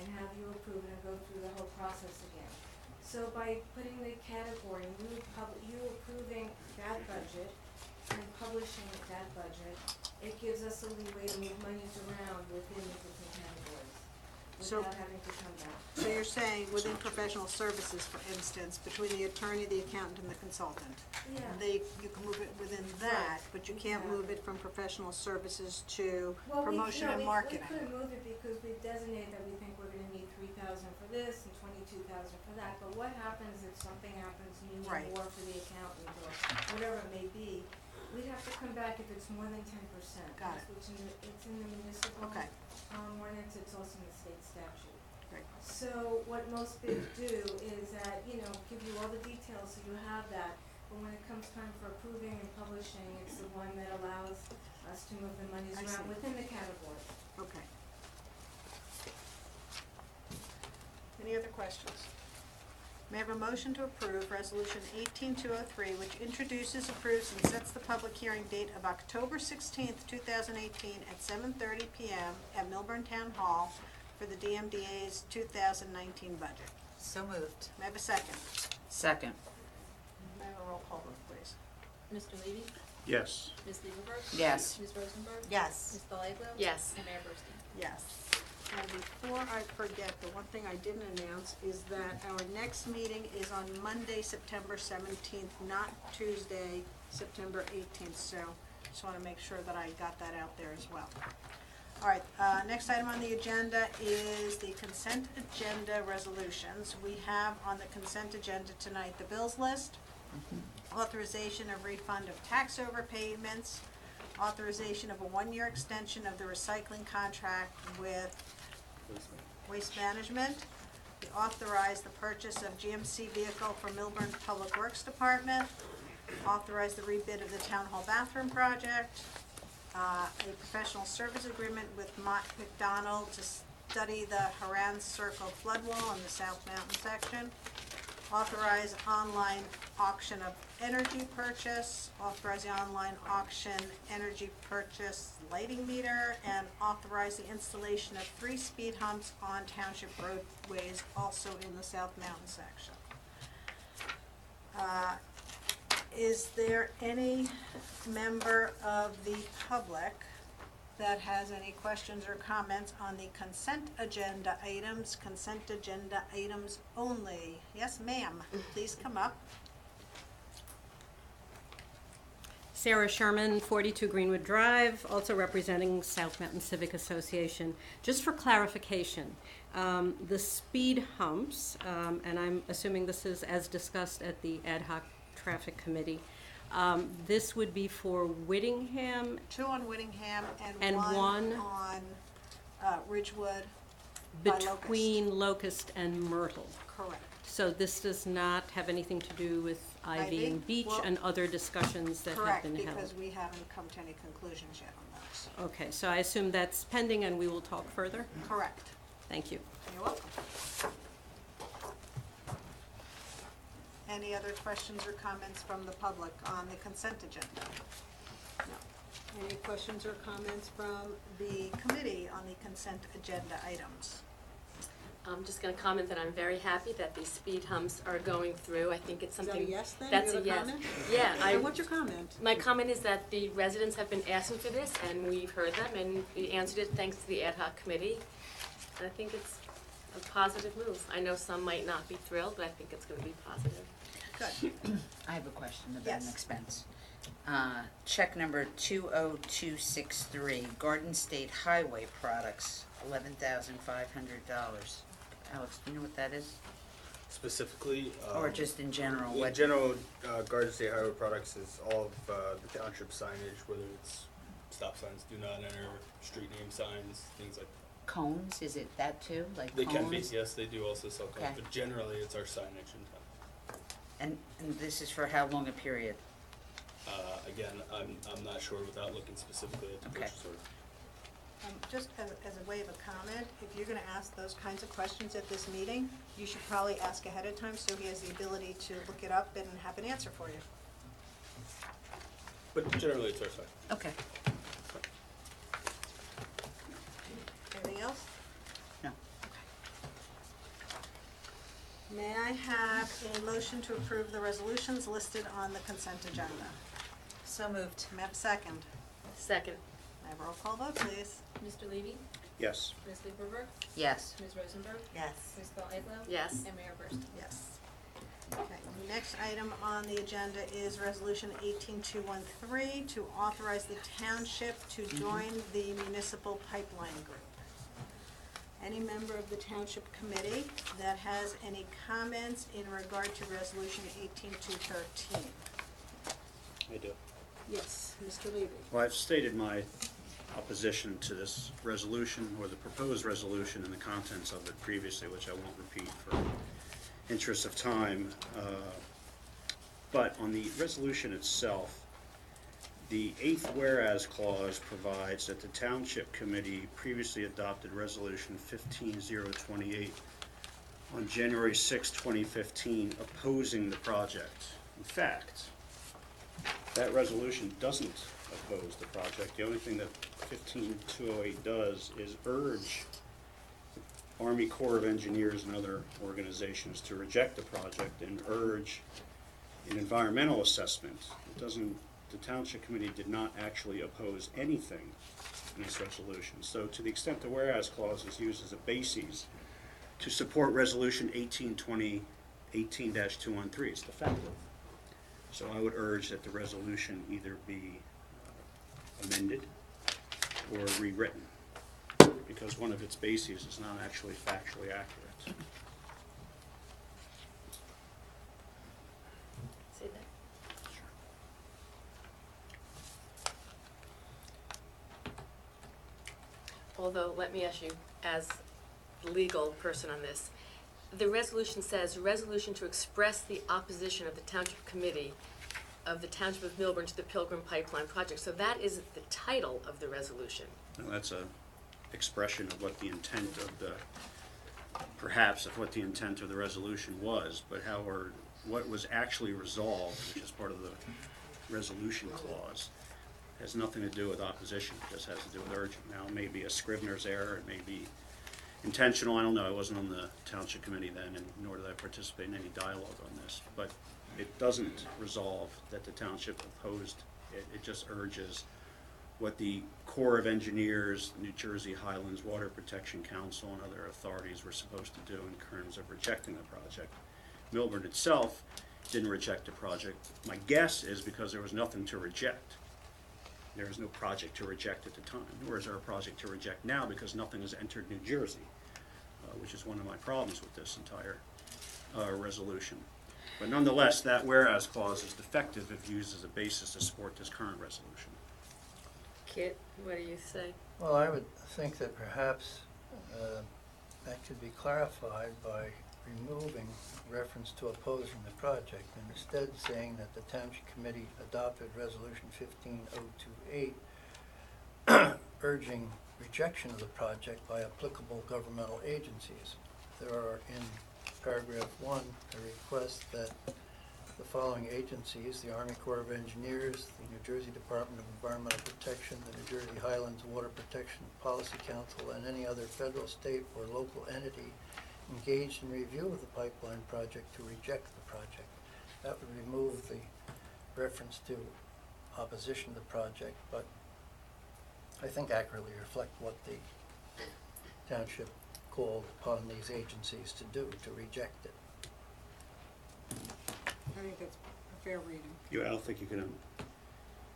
and have you approve it and go through the whole process again. So by putting the category, you approving that budget, and publishing that budget, it gives us a leeway to move monies around within the different categories, So- without having to come back. So you're saying within professional services, for instance, between the attorney, the accountant, and the consultant? Yeah. You can move it within that, but you can't move it from professional services to Well, promotion and marketing? We couldn't move it because we've designated that we think we're gonna need 3,000 for this and 22,000 for that, but what happens if something happens and you Right. need more for the accountant or whatever it may be? We'd have to come back if it's more than 10%. Got it. Which it's in the municipal, Okay. ordinance, it's also in the state statute. Great. So what most bids do is that, give you all the details so you have that, but when it comes time for approving and publishing, it's the one that allows us to move the monies I around see. within the category. Okay. Any other questions? May I have a motion to approve Resolution 18203, which introduces, approves, and sets the public hearing date of October 16th, 2018 at 7:30 p.m. at Millburn Town Hall for the DMDA's 2019 budget? So moved. May I have a second? Second. May I have a roll call vote, please? Mr. Levy? Yes. Ms. Lieberberg? Yes. Ms. Rosenberg? Yes. Ms. Delaglo? Yes. And Mayor Bursting? Yes. And before I forget, the one thing I didn't announce is that our next meeting is on Monday, September 17th, not Tuesday, September 18th. So just want to make sure that I got that out there as well. All right, next item on the agenda is the consent agenda resolutions. We have on the consent agenda tonight the bills list, authorization of refund of tax overpayments, authorization of a one-year extension of the recycling contract with Waste Management. We authorize the purchase of GMC vehicle for Millburn Public Works Department. Authorize the rebid of the Town Hall bathroom project. A professional service agreement with Mott McDonald to study the Haran Circle flood wall in the South Mountain section. Authorize online auction of energy purchase, authorize the online auction energy purchase lighting meter, and authorize the installation of 3 speed humps on township roadways, also in the South Mountain section. Is there any member of the public that has any questions or comments on the consent agenda items only? Yes, ma'am, please come up. Sarah Sherman, 42 Greenwood Drive, also representing South Mountain Civic Association. Just for clarification, the speed humps, and I'm assuming this is as discussed at the ad hoc traffic committee, this would be for Whittingham. 2 on Whittingham And one on Ridgewood by between Locust and Myrtle. Correct. So this does not have anything to do with Ivy and Beach Well, and other discussions that have correct, been held? because we haven't come to any conclusions yet on those. Okay, so I assume that's pending and we will talk further? Correct. Thank you. You're welcome. Any other questions or comments from the public on the consent agenda? No. Any questions or comments from the committee on the consent agenda items? I'm just going to comment that I'm very happy that these speed humps are going through. I think it's Is something. that a yes then? That's You have a yes. comment? Yeah. And what's your comment? My comment is that the residents have been asking for this, and we've heard them, and we answered it thanks to the ad hoc committee. And I think it's a positive move. I know some might not be thrilled, but I think it's going to be positive. Good. I have a question about Yes. an expense. Check number 20263, Garden State Highway Products, $11,500. Alex, do you know what that is? Specifically. Or just in general? In What? general, Garden State Highway Products is all of the township signage, whether it's stop signs, do not enter, street name signs, things like that. Cones, is it that too? Like They cones? can be, yes, they do also sell cones, Okay. but generally it's our signage in town. And this is for how long a period? Again, I'm not sure without looking specifically at the Okay. purchase order. Just as a way of a comment, if you're gonna ask those kinds of questions at this meeting, you should probably ask ahead of time so he has the ability to look it up and have an answer for you. But generally it's our sign. Okay. Anything else? No. May I have a motion to approve the resolutions listed on the consent agenda? So So moved. May I have a second? Second. May I have a roll call vote, please? Mr. Levy? Yes. Ms. Lieberberg? Yes. Ms. Rosenberg? Yes. Ms. Bell-Eglo? Yes. And Mayor Burst? Yes. Okay, the next item on the agenda is Resolution 18213 to authorize the township to join the municipal pipeline group. Any member of the township committee that has any comments in regard to Resolution 18213? I do. Yes, Mr. Levy. Well, I've stated my opposition to this resolution, or the proposed resolution, and the contents of it previously, which I won't repeat for interest of time. But on the resolution itself, the 8th whereas clause provides that the Township Committee previously adopted Resolution 15028 on January 6, 2015, opposing the project. In fact, that resolution doesn't oppose the project. The only thing that 15208 does is urge the Army Corps of Engineers and other organizations to reject the project and urge an environmental assessment. It doesn't, the Township Committee did not actually oppose anything in this resolution. So to the extent the whereas clause is used as a basis to support Resolution 18-213, it's defective. So I would urge that the resolution either be amended or rewritten, because one of its bases is not actually factually accurate. Say that. Although, let me ask you, as the legal person on this, the resolution says, resolution to express the opposition of the Township Committee of the Township of Millburn to the Pilgrim Pipeline Project. So that is the title of the resolution. Now, that's a expression of what the intent of the, perhaps of what the intent of the resolution was, but however, what was actually resolved, which is part of the resolution clause, has nothing to do with opposition. It just has to do with urging. Now, it may be a Scrivener's error, it may be intentional, I don't know, I wasn't on the Township Committee then, and nor did I participate in any dialogue on this, but it doesn't resolve that the township opposed it. It just urges what the Corps of Engineers, New Jersey Highlands Water Protection Council, and other authorities were supposed to do in terms of rejecting the project. Millburn itself didn't reject the project. My guess is because there was nothing to reject. There was no project to reject at the time, nor is there a project to reject now because nothing has entered New Jersey, which is one of my problems with this entire resolution. But nonetheless, that whereas clause is defective if used as a basis to support this current resolution. Kit, what do you say? Well, I would think that perhaps that could be clarified by removing reference to opposing the project and instead saying that the Township Committee adopted Resolution 15028 urging rejection of the project by applicable governmental agencies. There are in paragraph 1 a request that the following agencies, the Army Corps of Engineers, the New Jersey Department of Environmental Protection, the New Jersey Highlands Water Protection Policy Council, and any other federal, state, or local entity engaged in review of the pipeline project to reject the project. That would remove the reference to opposition to the project, but I think accurately reflect what the township called upon these agencies to do, to reject it. I think that's a fair reading. I don't think you can,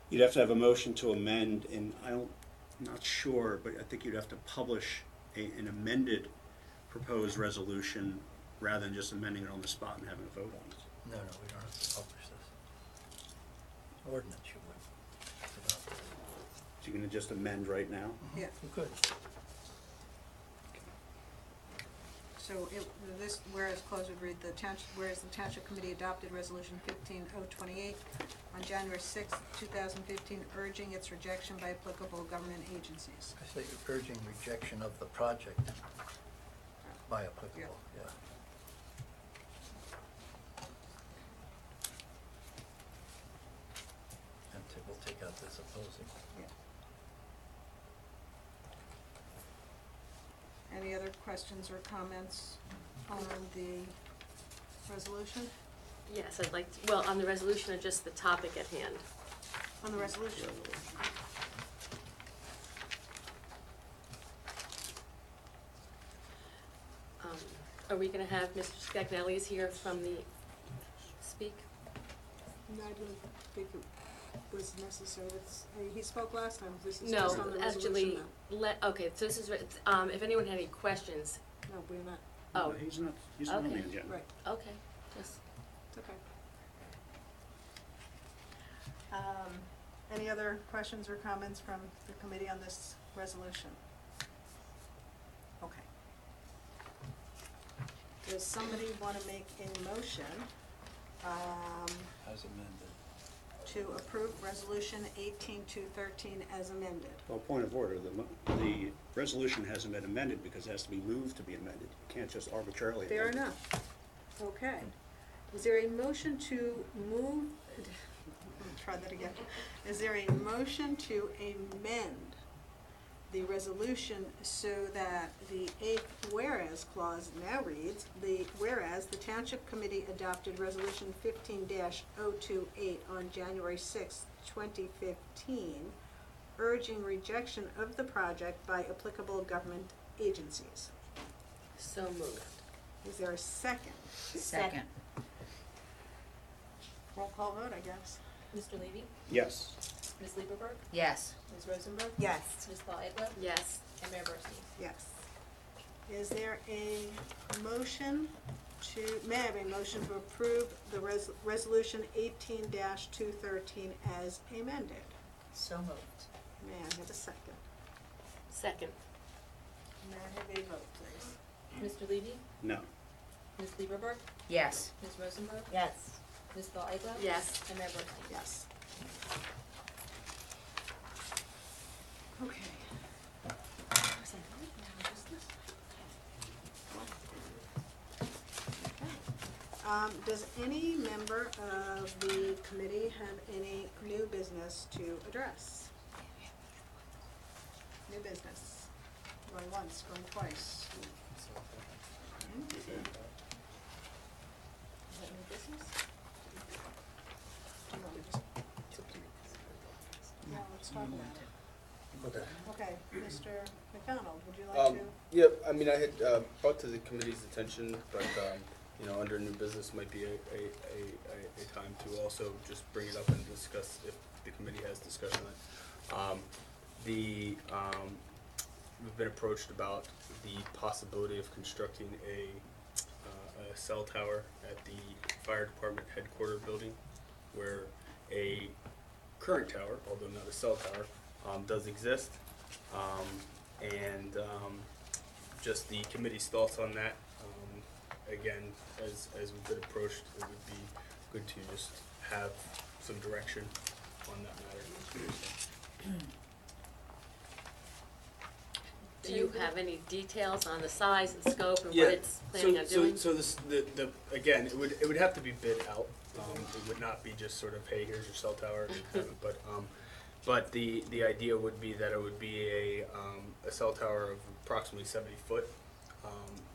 you'd have to have a motion to amend, and I'm not sure, but I think you'd have to publish an amended proposed resolution rather than just amending it on the spot and having a vote on it. No, we don't have to publish this. Ordinance you would. So you're going to just amend right now? Yeah. You could. So this whereas clause would read, whereas the Township Committee adopted Resolution 15028 on January 6, 2015, urging its rejection by applicable government agencies. I say you're urging rejection of the project by applicable, yeah. And we'll take out this opposing. Any other questions or comments on the resolution? Yes, I'd like to, well, on the resolution or just the topic at hand? On the resolution. Are we gonna have Mr. Scagnelli is here from the, speak? No, I didn't think it was necessary. He spoke last time. This is No, just on the resolution actually, now. okay, so this is, if anyone had any questions, No, we're not. oh, He's not on the Okay. agenda. Right, okay, just, it's okay. Any other questions or comments from the committee on this resolution? Okay. Does somebody want to make a motion As amended. to approve Resolution 18213 as amended? Well, point of order, the resolution hasn't been amended because it has to be moved to be amended. You can't just arbitrarily. Fair amend it. enough. Okay. Is there a motion to move, try that again. Is there a motion to amend the resolution so that the eighth whereas clause now reads, whereas the Township Committee adopted Resolution 15-028 on January 6, 2015, urging rejection of the project by applicable government agencies? so moved. Is there a second? Second. Roll call vote, I guess. Mr. Levy? Yes. Ms. Lieberberg? Yes. Ms. Rosenberg? Yes. Ms. Ball Egler? Yes. And Mayor Barsney? Yes. Is there a motion may I have a motion to approve the resolution 18-213 as amended? So moved. May I have a second? Second. May I have a vote, please? Mr. Levy? No. Ms. Lieberberg? Yes. Ms. Rosenberg? Yes. Ms. Ball Egler? Yes. And Mayor Barsney? Yes. Okay. Does any member of the committee have any new business to address? New business. Going once, going twice. Is that new business? Do you want me to just- Yeah, let's talk about it. Okay. Okay, Mr. McDonald, would you like to? Yeah, I mean, I had brought to the committee's attention, but, under new business might be a time to also just bring it up and discuss if the committee has discussion on it. We've been approached about the possibility of constructing a cell tower at the fire department headquarters building, where a current tower, although not a cell tower, does exist. Just the committee's thoughts on that. Again, as we've been approached, it would be good to just have some direction on that matter. Do you have any details on the size and scope and Yeah, what it's planning on doing? So this, again, it would have to be bid out. It would not be just sort of, hey, here's your cell tower, but the idea would be that it would be a cell tower of approximately 70 foot.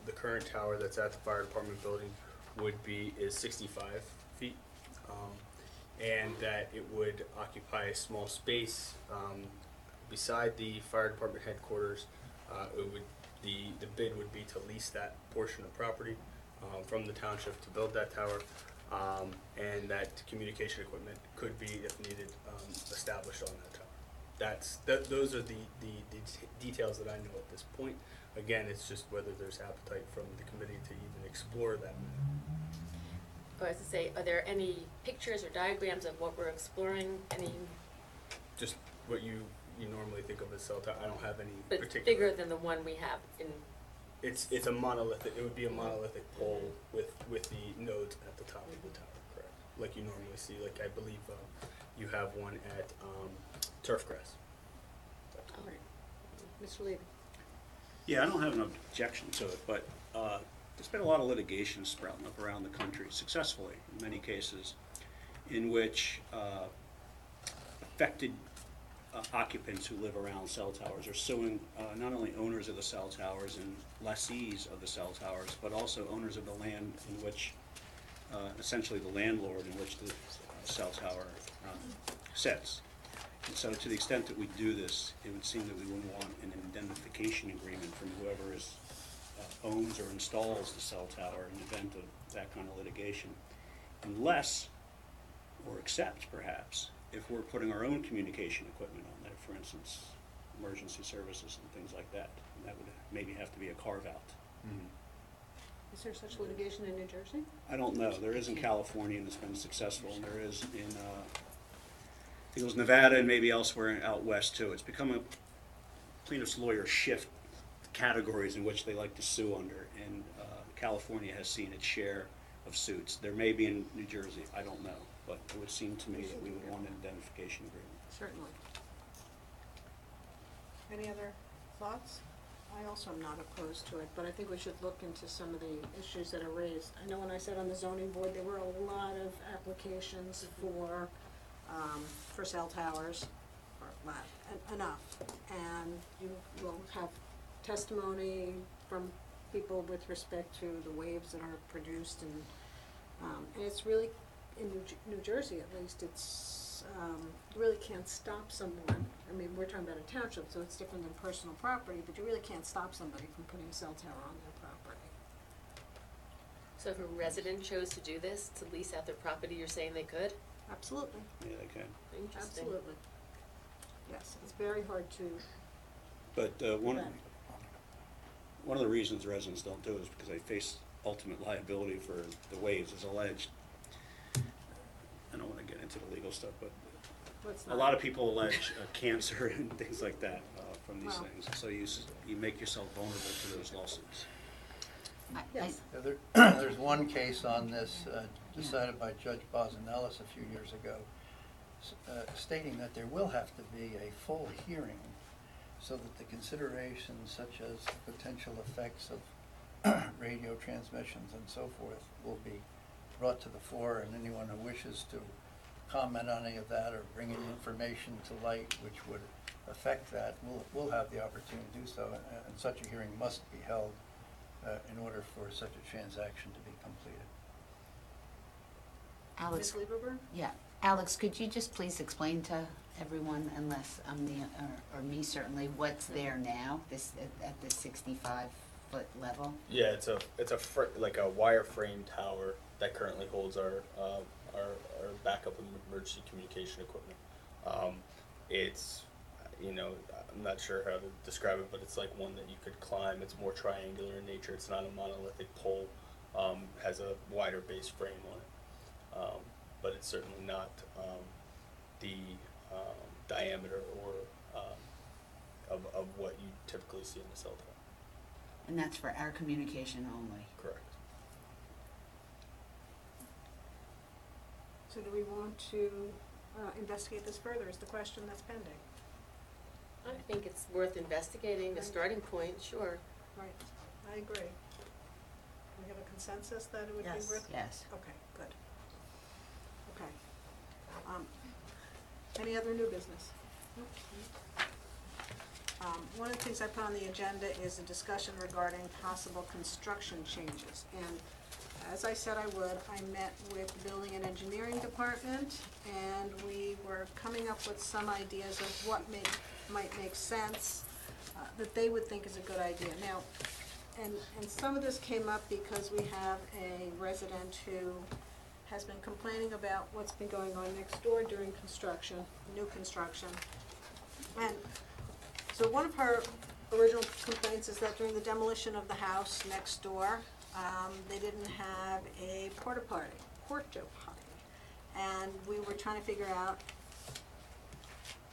The current tower that's at the fire department building is 65 feet, and that it would occupy a small space beside the fire department headquarters. The bid would be to lease that portion of property from the township to build that tower, and that communication equipment could be, if needed, established on that tower. Those are the details that I know at this point. Again, it's just whether there's appetite from the committee to even explore that. Or as I say, are there any pictures or diagrams of what we're exploring? Any, Just what you normally think of as cell tower. I don't have any but particular. bigger than the one we have in, It's a monolithic. It would be a monolithic pole with the nodes at the top of the tower, correct? Like you normally see. Like I believe you have one at Turfgrass. all right. Mr. Levy? Yeah, I don't have an objection to it, but there's been a lot of litigation sprouting up around the country, successfully in many cases, in which affected occupants who live around cell towers are suing not only owners of the cell towers and lessees of the cell towers, but also owners of the land in which, essentially the landlord in which the cell tower sits. And so to the extent that we do this, it would seem that we wouldn't want an indemnification agreement from whoever owns or installs the cell tower in the event of that kind of litigation, unless, or except perhaps, if we're putting our own communication equipment on there, for instance, emergency services and things like that. And that would maybe have to be a carve-out. Is there such litigation in New Jersey? I don't know. There is in California, and it's been successful, and there is in, I think it was Nevada and maybe elsewhere out west too. It's become a plaintiff's lawyer shift categories in which they like to sue under, and California has seen its share of suits. There may be in New Jersey, I don't know, but it would seem to me that we would want an indemnification agreement. Certainly. Any other thoughts? I also am not opposed to it, but I think we should look into some of the issues that are raised. I know when I sat on the zoning board, there were a lot of applications for cell towers, or not enough. And you will have testimony from people with respect to the waves that are produced, and it's really, in New Jersey at least, it's, you really can't stop someone. I mean, we're talking about a township, so it's different than personal property, but you really can't stop somebody from putting a cell tower on their property. So if a resident chose to do this, to lease out their property, you're saying they could? Absolutely. Yeah, they can. Interesting. Absolutely. Yes, it's very hard to. But one of the reasons residents don't do it is because they face ultimate liability for the waves, as alleged. I don't want to get into the legal stuff, but a lot of people allege cancer and things like that from these things. So you make yourself vulnerable to those lawsuits. Yes. There's one case on this decided by Judge Bozanellis a few years ago, stating that there will have to be a full hearing so that the considerations such as potential effects of radio transmissions and so forth will be brought to the fore, and anyone who wishes to comment on any of that or bring any information to light which would affect that will have the opportunity to do so, and such a hearing must be held in order for such a transaction to be completed. Alex, Ms. Lieberberg? yeah, Alex, could you just please explain to everyone, unless I'm or me certainly, what's there now, at the 65-foot level? Yeah, it's a like a wireframe tower that currently holds our backup emergency communication equipment. It's, I'm not sure how to describe it, but it's like one that you could climb. It's more triangular in nature. It's not a monolithic pole. Has a wider base frame on it, but it's certainly not the diameter or of what you typically see in a cell tower. And that's for our communication only? Correct. So do we want to investigate this further, is the question that's pending? I think it's worth investigating, a starting point, sure. Right, I agree. We have a consensus that it would be Yes. worth? Yes. Okay, good. Okay. Any other new business? One of the things I put on the agenda is a discussion regarding possible construction changes. And as I said I would, I met with the Building and Engineering Department, and we were coming up with some ideas of what might make sense, that they would think is a good idea. Now, and some of this came up because we have a resident who has been complaining about what's been going on next door during construction, new construction. And so one of her original complaints is that during the demolition of the house next door, they didn't have a porta potty. And we were trying to figure out,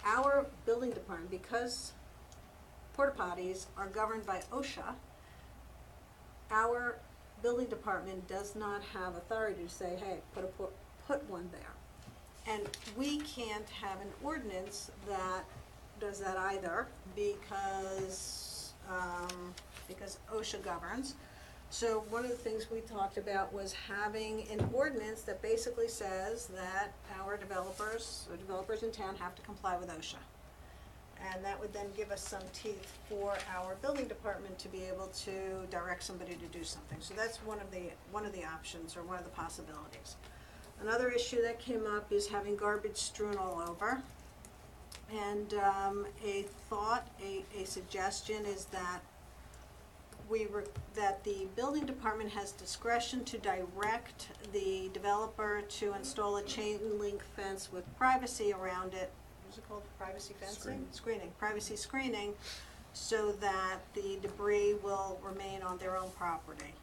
our building department, because porta potties are governed by OSHA, our building department does not have authority to say, hey, put one there. And we can't have an ordinance that does that either, because OSHA governs. So one of the things we talked about was having an ordinance that basically says that our developers in town have to comply with OSHA. And that would then give us some teeth for our building department to be able to direct somebody to do something. So that's one of the options, or one of the possibilities. Another issue that came up is having garbage strewn all over. And a thought, a suggestion is that that the building department has discretion to direct the developer to install a chain link fence with privacy around it. What's it called, privacy fencing? Screening, privacy screening, so that the debris will remain on their own property.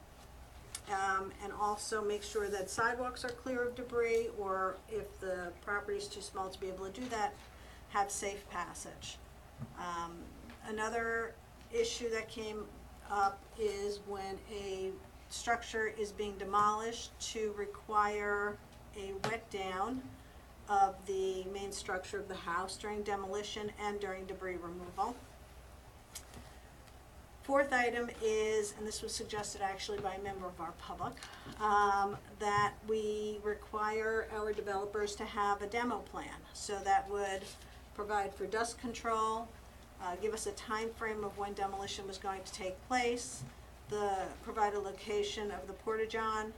And also make sure that sidewalks are clear of debris, or if the property is too small to be able to do that, have safe passage. Another issue that came up is when a structure is being demolished, to require a wet down of the main structure of the house during demolition and during debris removal. Fourth item is, and this was suggested actually by a member of our public, that we require our developers to have a demo plan. So that would provide for dust control, give us a time frame of when demolition was going to take place, provide a location of the porta-john,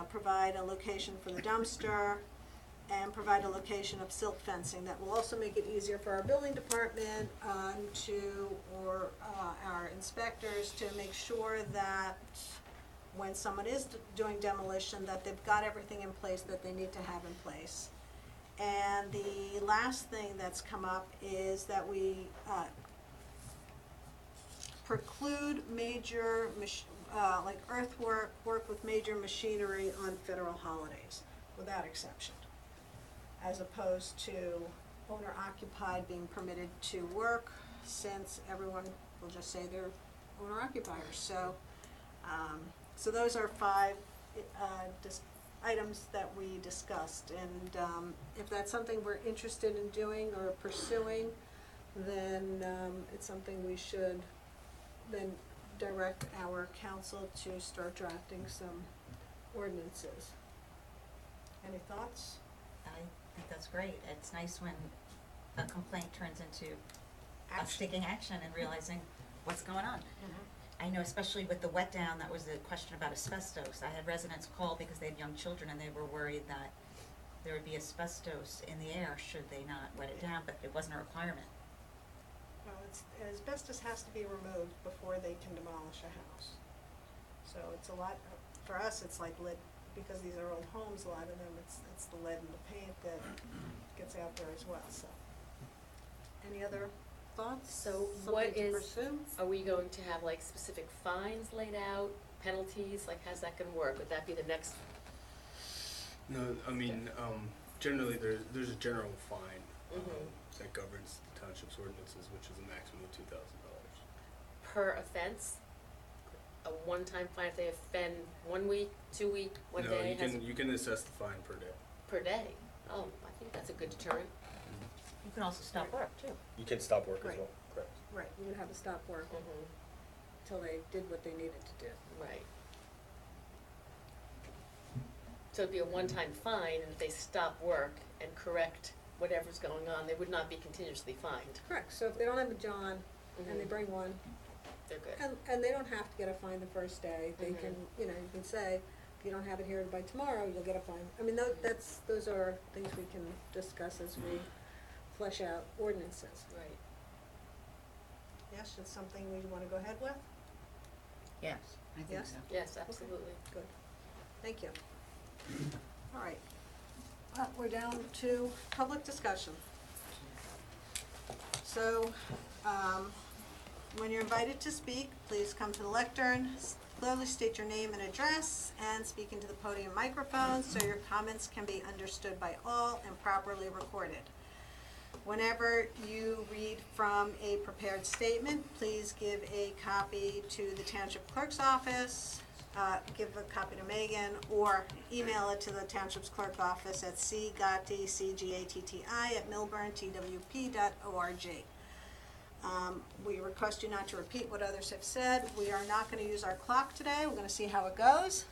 provide a location for the dumpster, and provide a location of silt fencing. That will also make it easier for our building department or our inspectors to make sure that when someone is doing demolition, that they've got everything in place that they need to have in place. And the last thing that's come up is that we preclude major, like earthwork, work with major machinery on federal holidays, without exception, as opposed to owner-occupied being permitted to work, since everyone will just say they're owner-occupiers. So, so those are 5 items that we discussed, and if that's something we're interested in doing or pursuing, then it's something we should then direct our council to start drafting some ordinances. Any thoughts? I think that's great. It's nice when a complaint turns into us taking action and realizing what's going on. I know, especially with the wet down, that was a question about asbestos. I had residents call because they had young children and they were worried that there would be asbestos in the air should they not wet it down, but it wasn't a requirement. Well, asbestos has to be removed before they can demolish a house. So it's a lot, for us it's like lead, because these are old homes, a lot of them, it's the lead in the paint that gets out there as well, so. Any other thoughts? So what is, are we going to have like specific fines laid out, penalties, like how's that gonna work? Would that be the next? No, I mean, generally there's a general fine that governs the township's ordinances, which is a maximum of $2,000. Per offense? A one-time fine if they offend 1 week, 2 week, 1 day? No, you can assess the fine per day. Per day? Oh, I think that's a good deterrent. You can also stop work too. You can stop work Right. as well, correct. Right, you would have to stop work until they did what they needed to do. Right. So it'd be a one-time fine, and if they stop work and correct whatever's going on, they would not be continuously fined. Correct, so if they don't have a John and they bring one, They're good. and they don't have to get a fine the first day, they can, you know, you can say, if you don't have it here by tomorrow, you'll get a fine. I mean, those are things we can discuss as we flesh out ordinances. Right. Yes, it's something we wanna go ahead with? Yes, I think Yes? so. Yes, absolutely. Good, thank you. All right, we're down to public discussion. So, when you're invited to speak, please come to the lectern, clearly state your name and address, and speak into the podium microphone so your comments can be understood by all and properly recorded. Whenever you read from a prepared statement, please give a copy to the Township Clerk's office, give a copy to Megan, or email it to the Township's Clerk office at cgatti@millburntwp.org. We request you not to repeat what others have said. We are not going to use our clock today. We're going to see how it goes,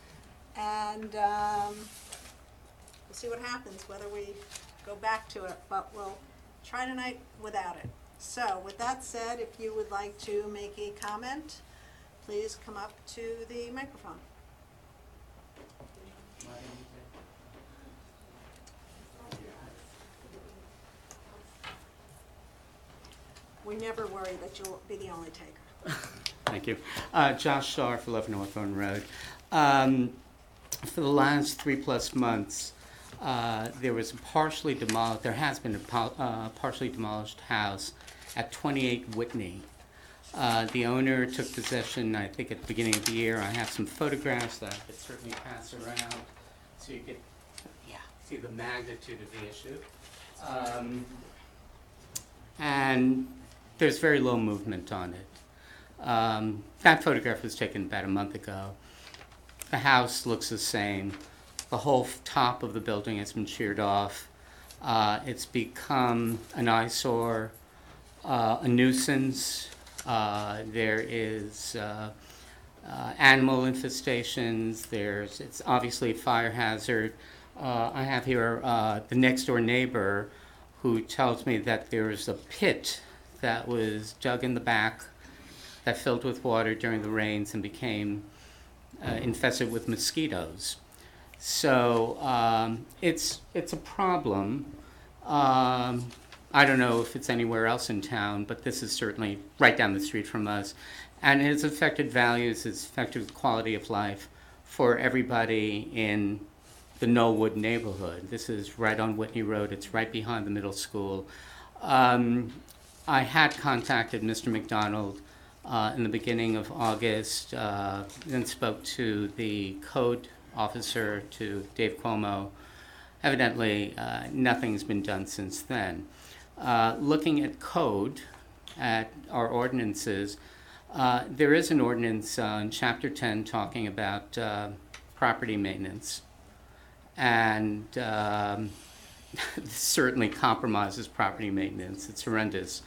and we'll see what happens, whether we go back to it, but we'll try tonight without it. So with that said, if you would like to make a comment, please come up to the microphone. we never worry that you'll be the only taker. Thank you. Josh Shaw for 11 Northbourne Road. For the last 3+ months, there was a partially demolished, there has been a partially demolished house at 28 Whitney. The owner took possession, I think, at the beginning of the year. I have some photographs that I could certainly pass around so you could see the magnitude of the issue. And there's very low movement on it. That photograph was taken about a month ago. The house looks the same. The whole top of the building has been sheared off. It's become an eyesore, a nuisance. There is animal infestations. It's obviously a fire hazard. I have here the next door neighbor who tells me that there's a pit that was dug in the back that filled with water during the rains and became infested with mosquitoes. So it's a problem. I don't know if it's anywhere else in town, but this is certainly right down the street from us. And it has affected values, it's affected the quality of life for everybody in the Knollwood neighborhood. This is right on Whitney Road. It's right behind the middle school. I had contacted Mr. McDonald in the beginning of August, then spoke to the code officer, to Dave Cuomo. Evidently, nothing's been done since then. Looking at code, at our ordinances, there is an ordinance in Chapter 10 talking about property maintenance. And this certainly compromises property maintenance. It's horrendous.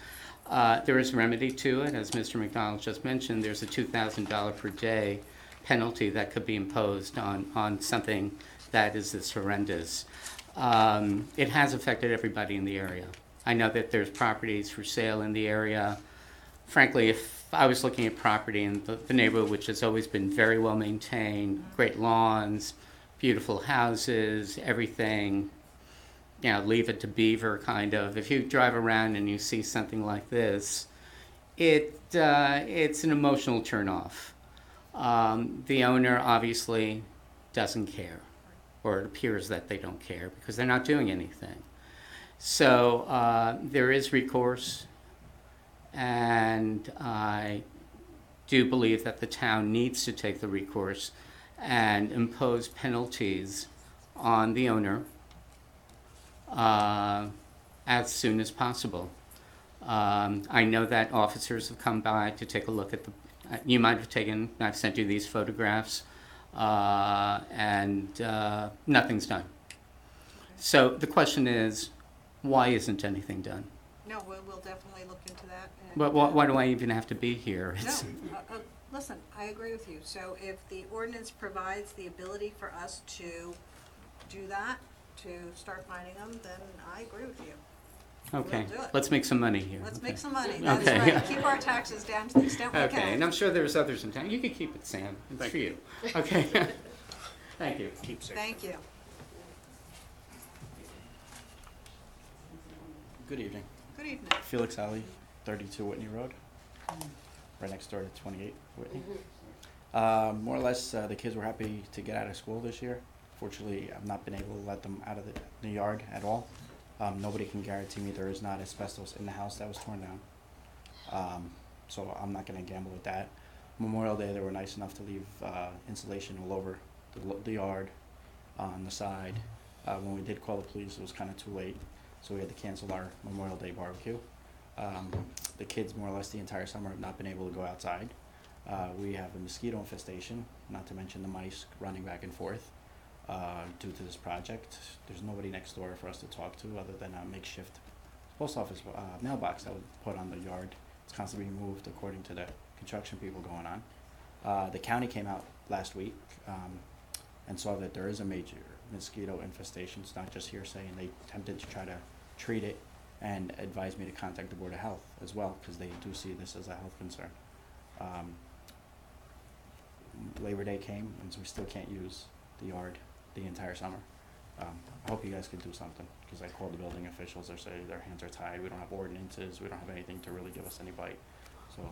There is a remedy to it. As Mr. McDonald just mentioned, there's a $2,000 per day penalty that could be imposed on something that is this horrendous. It has affected everybody in the area. I know that there's properties for sale in the area. Frankly, if I was looking at property in the neighborhood, which has always been very well maintained, great lawns, beautiful houses, everything, leave it to beaver kind of. If you drive around and you see something like this, it's an emotional turnoff. The owner obviously doesn't care, or it appears that they don't care because they're not doing anything. So there is recourse, and I do believe that the town needs to take the recourse and impose penalties on the owner as soon as possible. I know that officers have come by to take a look at you might have taken, I've sent you these photographs, and nothing's done. So the question is, why isn't anything done? No, we'll definitely look into that. But why do I even have to be here? No, listen, I agree with you. So if the ordinance provides the ability for us to do that, to start finding them, then I agree with you. Okay, We'll do it. Let's make some money here. Let's Okay. make some money, that's Okay. right. Keep our taxes down to the extent we can. Okay, and I'm sure there's others in town. You can keep it, Sam. It's for you. Okay. Thank you. Keep safe. Thank you. Good evening. Good evening. Felix Ali, 32 Whitney Road, right next door to 28 Whitney. More or less, the kids were happy to get out of school this year. Fortunately, I've not been able to let them out of the yard at all. Nobody can guarantee me there is not asbestos in the house that was torn down. So I'm not going to gamble with that. Memorial Day, they were nice enough to leave insulation all over the yard, on the side. When we did call the police, it was kind of too late, so we had to cancel our Memorial Day barbecue. The kids, more or less the entire summer, have not been able to go outside. We have a mosquito infestation, not to mention the mice running back and forth due to this project. There's nobody next door for us to talk to other than a makeshift post office mailbox that was put on the yard. It's constantly being moved according to the construction people going on. The county came out last week and saw that there is a major mosquito infestation. It's not just hearsay, and they attempted to try to treat it and advised me to contact the Board of Health as well, because they do see this as a health concern. Labor Day came, and so we still can't use the yard the entire summer. I hope you guys can do something, because I called the building officials, they're saying their hands are tied, we don't have ordinances, we don't have anything to really give us any bite, so.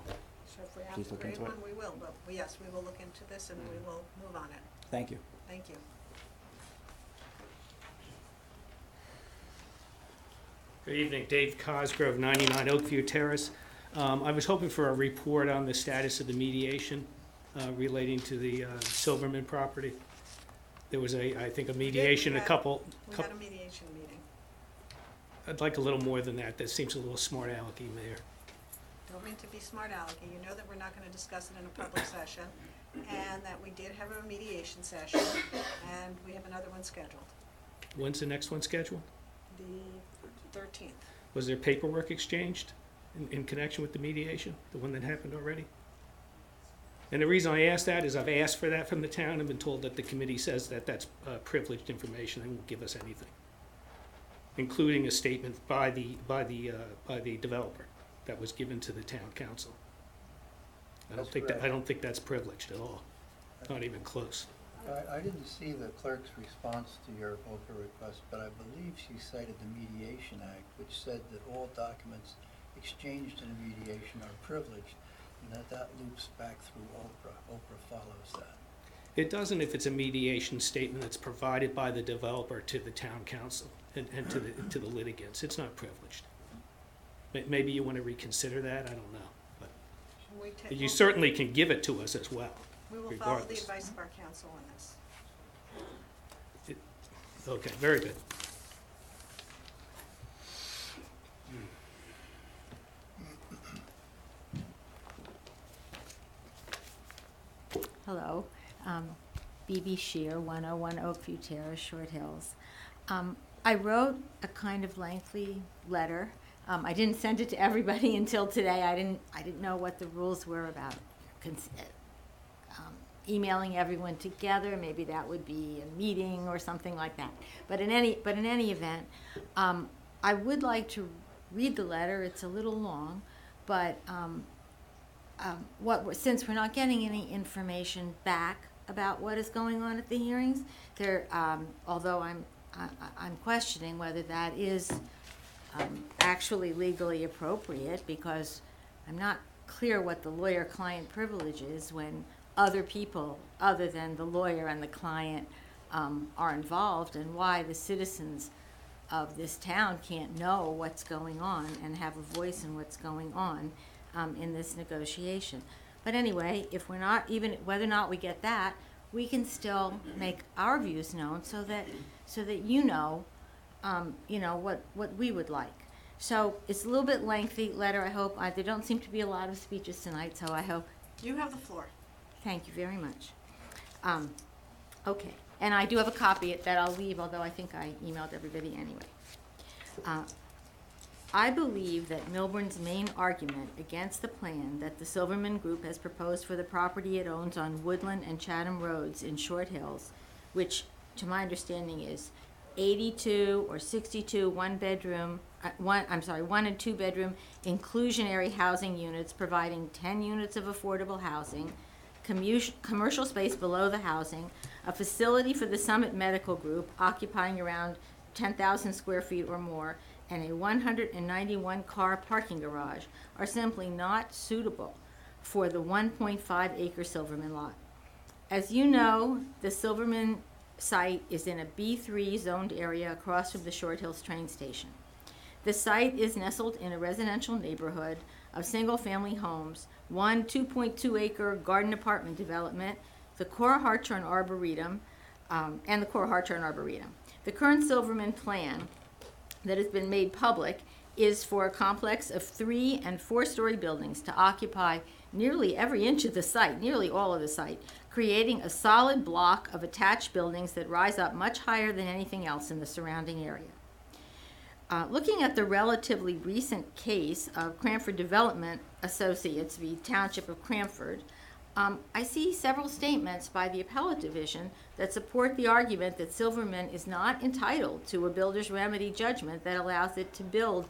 So if we have Please to look create into it. one, we will, but yes, we will look into this and we will move on it. Thank you. Thank you. Good evening, Dave Cosgrove, 99 Oakview Terrace. I was hoping for a report on the status of the mediation relating to the Silverman property. There was I think a mediation, We a couple. had a mediation meeting. I'd like a little more than that. That seems a little smart alecky, Mayor. Don't mean to be smart alecky. You know that we're not going to discuss it in a public session, and that we did have a mediation session, and we have another one scheduled, When's the next one scheduled? the 13th. Was there paperwork exchanged in connection with the mediation, the one that happened already? And the reason I ask that is I've asked for that from the town and been told that the committee says that that's privileged information and won't give us anything, including a statement by the developer that was given to the town council. I don't think that's privileged at all, not even close. I didn't see the clerk's response to your OPA request, but I believe she cited the Mediation Act, which said that all documents exchanged in a mediation are privileged, and that loops back through OPRA. OPRA follows that. It doesn't if it's a mediation statement that's provided by the developer to the town council and to the litigants. It's not privileged. Maybe you want to reconsider that, I don't know. But you certainly can give it to us as well, We will follow the regardless. advice of our council on this. Okay, very good. Hello, B.B. Shear, 101 Oakview Terrace, Short Hills. I wrote a kind of lengthy letter. I didn't send it to everybody until today. I didn't know what the rules were about emailing everyone together. Maybe that would be a meeting or something like that. But in any event, I would like to read the letter. It's a little long, but since we're not getting any information back about what is going on at the hearings, although I'm questioning whether that is actually legally appropriate, because I'm not clear what the lawyer-client privilege is when other people other than the lawyer and the client are involved, and why the citizens of this town can't know what's going on and have a voice in what's going on in this negotiation. But anyway, if we're not, even whether or not we get that, we can still make our views known so that you know what we would like. So it's a little bit lengthy letter. I hope there don't seem to be a lot of speeches tonight, so I hope You have the floor. Thank you very much. Okay, and I do have a copy that I'll leave, although I think I emailed everybody anyway. I believe that Millburn's main argument against the plan that the Silverman Group has proposed for the property it owns on Woodland and Chatham Roads in Short Hills, which to my understanding is 82 or 62 one and two bedroom inclusionary housing units providing 10 units of affordable housing, commercial space below the housing, a facility for the Summit Medical Group occupying around 10,000 square feet or more, and a 191 car parking garage are simply not suitable for the 1.5 acre Silverman lot. As you know, the Silverman site is in a B3 zoned area across from the Short Hills train station. The site is nestled in a residential neighborhood of single-family homes, one 2.2 acre garden apartment development, the Cora Hartshorn Arboretum, and the Cora Hartshorn Arboretum. The current Silverman plan that has been made public is for a complex of 3- and 4-story buildings to occupy nearly every inch of the site, nearly all of the site, creating a solid block of attached buildings that rise up much higher than anything else in the surrounding area. Looking at the relatively recent case of Cranford Development Associates v. Township of Cranford, I see several statements by the appellate division that support the argument that Silverman is not entitled to a builder's remedy judgment that allows it to build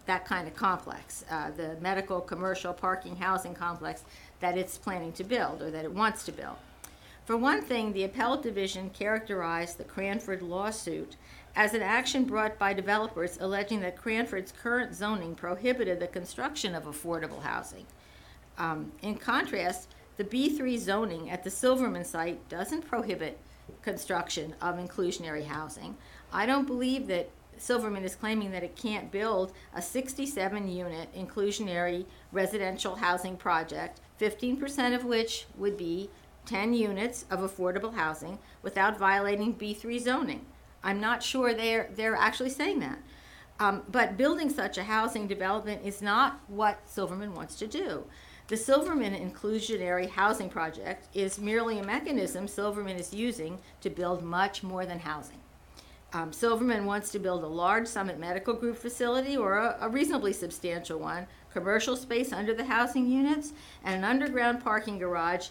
that kind of complex, the medical, commercial, parking, housing complex that it's planning to build or that it wants to build. For one thing, the appellate division characterized the Cranford lawsuit as an action brought by developers alleging that Cranford's current zoning prohibited the construction of affordable housing. In contrast, the B3 zoning at the Silverman site doesn't prohibit construction of inclusionary housing. I don't believe that Silverman is claiming that it can't build a 67-unit inclusionary residential housing project, 15% of which would be 10 units of affordable housing without violating B3 zoning. I'm not sure they're actually saying that. But building such a housing development is not what Silverman wants to do. The Silverman Inclusionary Housing Project is merely a mechanism Silverman is using to build much more than housing. Silverman wants to build a large Summit Medical Group facility, or a reasonably substantial one, commercial space under the housing units, and an underground parking garage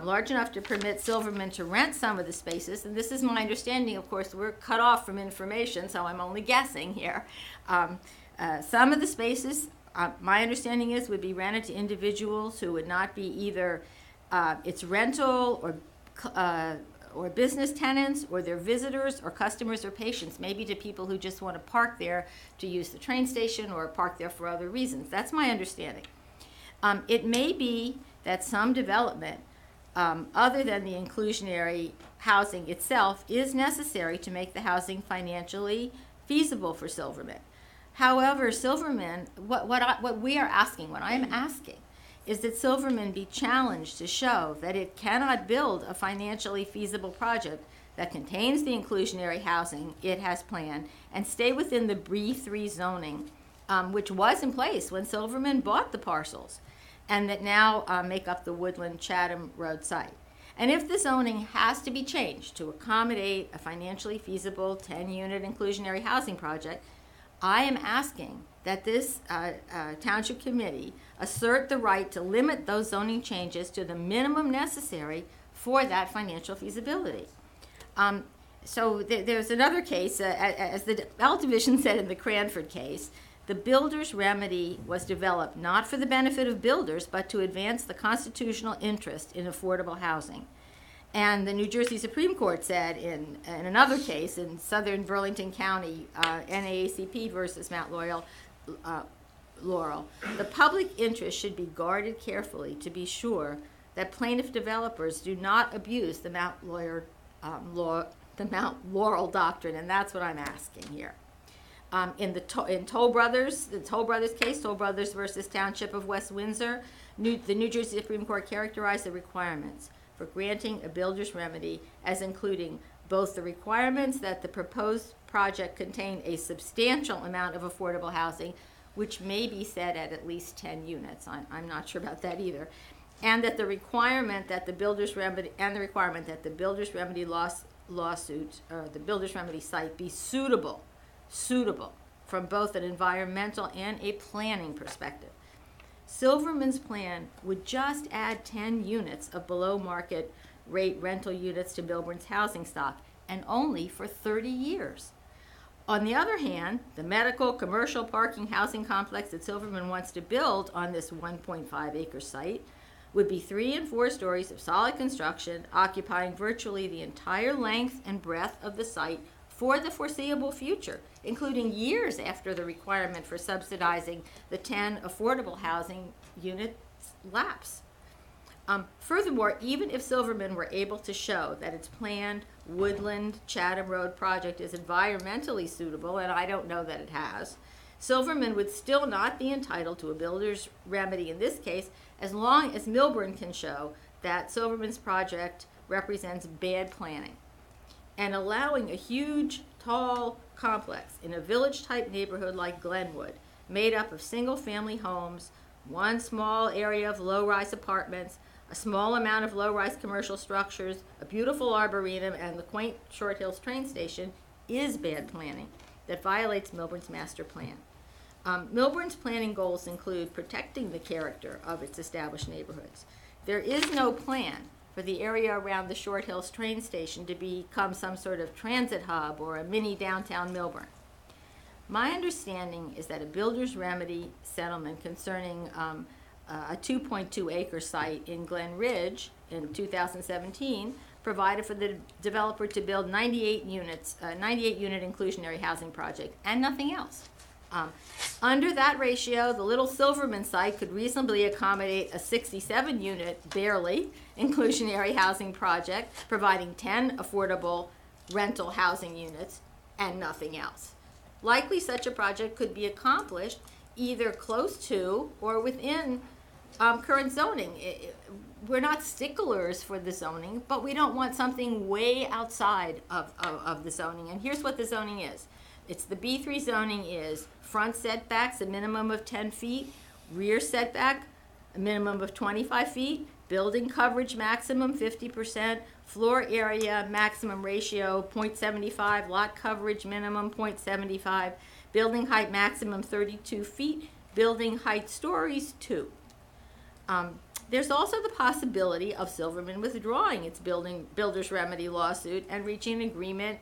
large enough to permit Silverman to rent some of the spaces. And this is my understanding. Of course, we're cut off from information, so I'm only guessing here. Some of the spaces, my understanding is, would be rented to individuals who would not be either its rental or business tenants, or their visitors or customers or patients, maybe to people who just want to park there to use the train station or park there for other reasons. That's my understanding. It may be that some development other than the inclusionary housing itself is necessary to make the housing financially feasible for Silverman. However, Silverman, what we are asking, what I am asking, is that Silverman be challenged to show that it cannot build a financially feasible project that contains the inclusionary housing it has planned and stay within the B3 zoning, which was in place when Silverman bought the parcels, and that now make up the Woodland Chatham Road site. And if the zoning has to be changed to accommodate a financially feasible 10-unit inclusionary housing project, I am asking that this township committee assert the right to limit those zoning changes to the minimum necessary for that financial feasibility. So there's another case, as the Appellate Division said in the Cranford case, the builder's remedy was developed not for the benefit of builders, but to advance the constitutional interest in affordable housing. And the New Jersey Supreme Court said in another case in southern Burlington County, NAACP versus Mount Laurel, the public interest should be guarded carefully to be sure that plaintiff developers do not abuse the Mount Laurel doctrine, and that's what I'm asking here. In Toll Brothers, the Toll Brothers case, Toll Brothers versus Township of West Windsor, the New Jersey Supreme Court characterized the requirements for granting a builder's remedy as including both the requirements that the proposed project contain a substantial amount of affordable housing, which may be set at least 10 units. I'm not sure about that either. And that the requirement that the builder's remedy lawsuit, or the builder's remedy site be suitable from both an environmental and a planning perspective. Silverman's plan would just add 10 units of below market rate rental units to Millburn's housing stock, and only for 30 years. On the other hand, the medical commercial parking housing complex that Silverman wants to build on this 1.5 acre site would be 3 and 4 stories of solid construction, occupying virtually the entire length and breadth of the site for the foreseeable future, including years after the requirement for subsidizing the 10 affordable housing units lapse. Furthermore, even if Silverman were able to show that its planned Woodland Chatham Road project is environmentally suitable, and I don't know that it has, Silverman would still not be entitled to a builder's remedy in this case, as long as Millburn can show that Silverman's project represents bad planning. And allowing a huge, tall complex in a village-type neighborhood like Glenwood, made up of single-family homes, one small area of low-rise apartments, a small amount of low-rise commercial structures, a beautiful arboretum, and the quaint Short Hills train station, is bad planning that violates Millburn's master plan. Millburn's planning goals include protecting the character of its established neighborhoods. There is no plan for the area around the Short Hills train station to become some sort of transit hub or a mini downtown Millburn. My understanding is that a builder's remedy settlement concerning a 2.2 acre site in Glen Ridge in 2017 provided for the developer to build 98 units, 98-unit inclusionary housing project, and nothing else. Under that ratio, the Little Silverman site could reasonably accommodate a 67-unit, barely, inclusionary housing project, providing 10 affordable rental housing units and nothing else. Likely such a project could be accomplished either close to or within current zoning. We're not sticklers for the zoning, but we don't want something way outside of the zoning. And here's what the zoning is. It's the B3 zoning is front setbacks, a minimum of 10 feet, rear setback, a minimum of 25 feet, building coverage maximum 50%, floor area maximum ratio 0.75, lot coverage minimum 0.75, building height maximum 32 feet, building height stories 2. There's also the possibility of Silverman withdrawing its builder's remedy lawsuit and reaching an agreement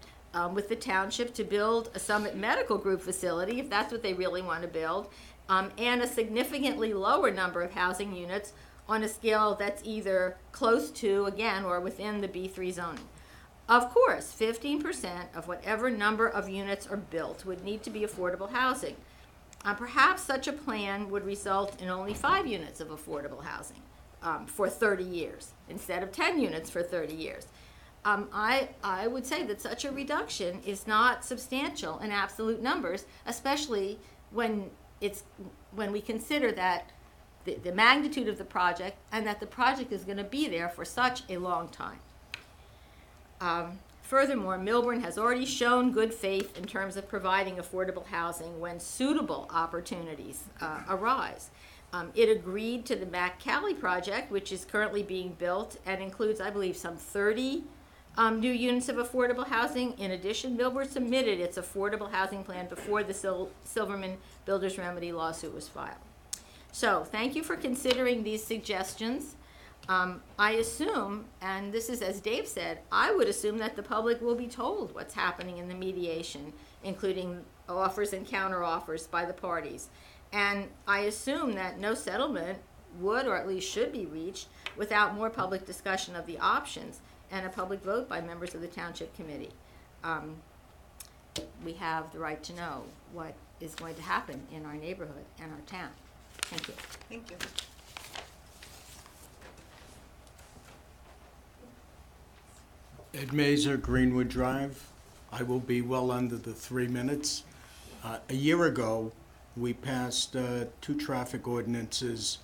with the township to build a Summit Medical Group facility, if that's what they really want to build, and a significantly lower number of housing units on a scale that's either close to, again, or within the B3 zoning. Of course, 15% of whatever number of units are built would need to be affordable housing. Perhaps such a plan would result in only 5 units of affordable housing for 30 years, instead of 10 units for 30 years. I would say that such a reduction is not substantial in absolute numbers, especially when we consider that the magnitude of the project and that the project is going to be there for such a long time. Furthermore, Millburn has already shown good faith in terms of providing affordable housing when suitable opportunities arise. It agreed to the McCallie project, which is currently being built and includes, I believe, some 30 new units of affordable housing. In addition, Millburn submitted its affordable housing plan before the Silverman Builders Remedy lawsuit was filed. So, thank you for considering these suggestions. I assume, and this is as Dave said, I would assume that the public will be told what's happening in the mediation, including offers and counteroffers by the parties. And I assume that no settlement would, or at least should be reached without more public discussion of the options and a public vote by members of the Township Committee. We have the right to know what is going to happen in our neighborhood and our town. Thank you. Thank you. Ed Mazer, Greenwood Drive. I will be well under the 3 minutes. A year ago, we passed 2 traffic ordinances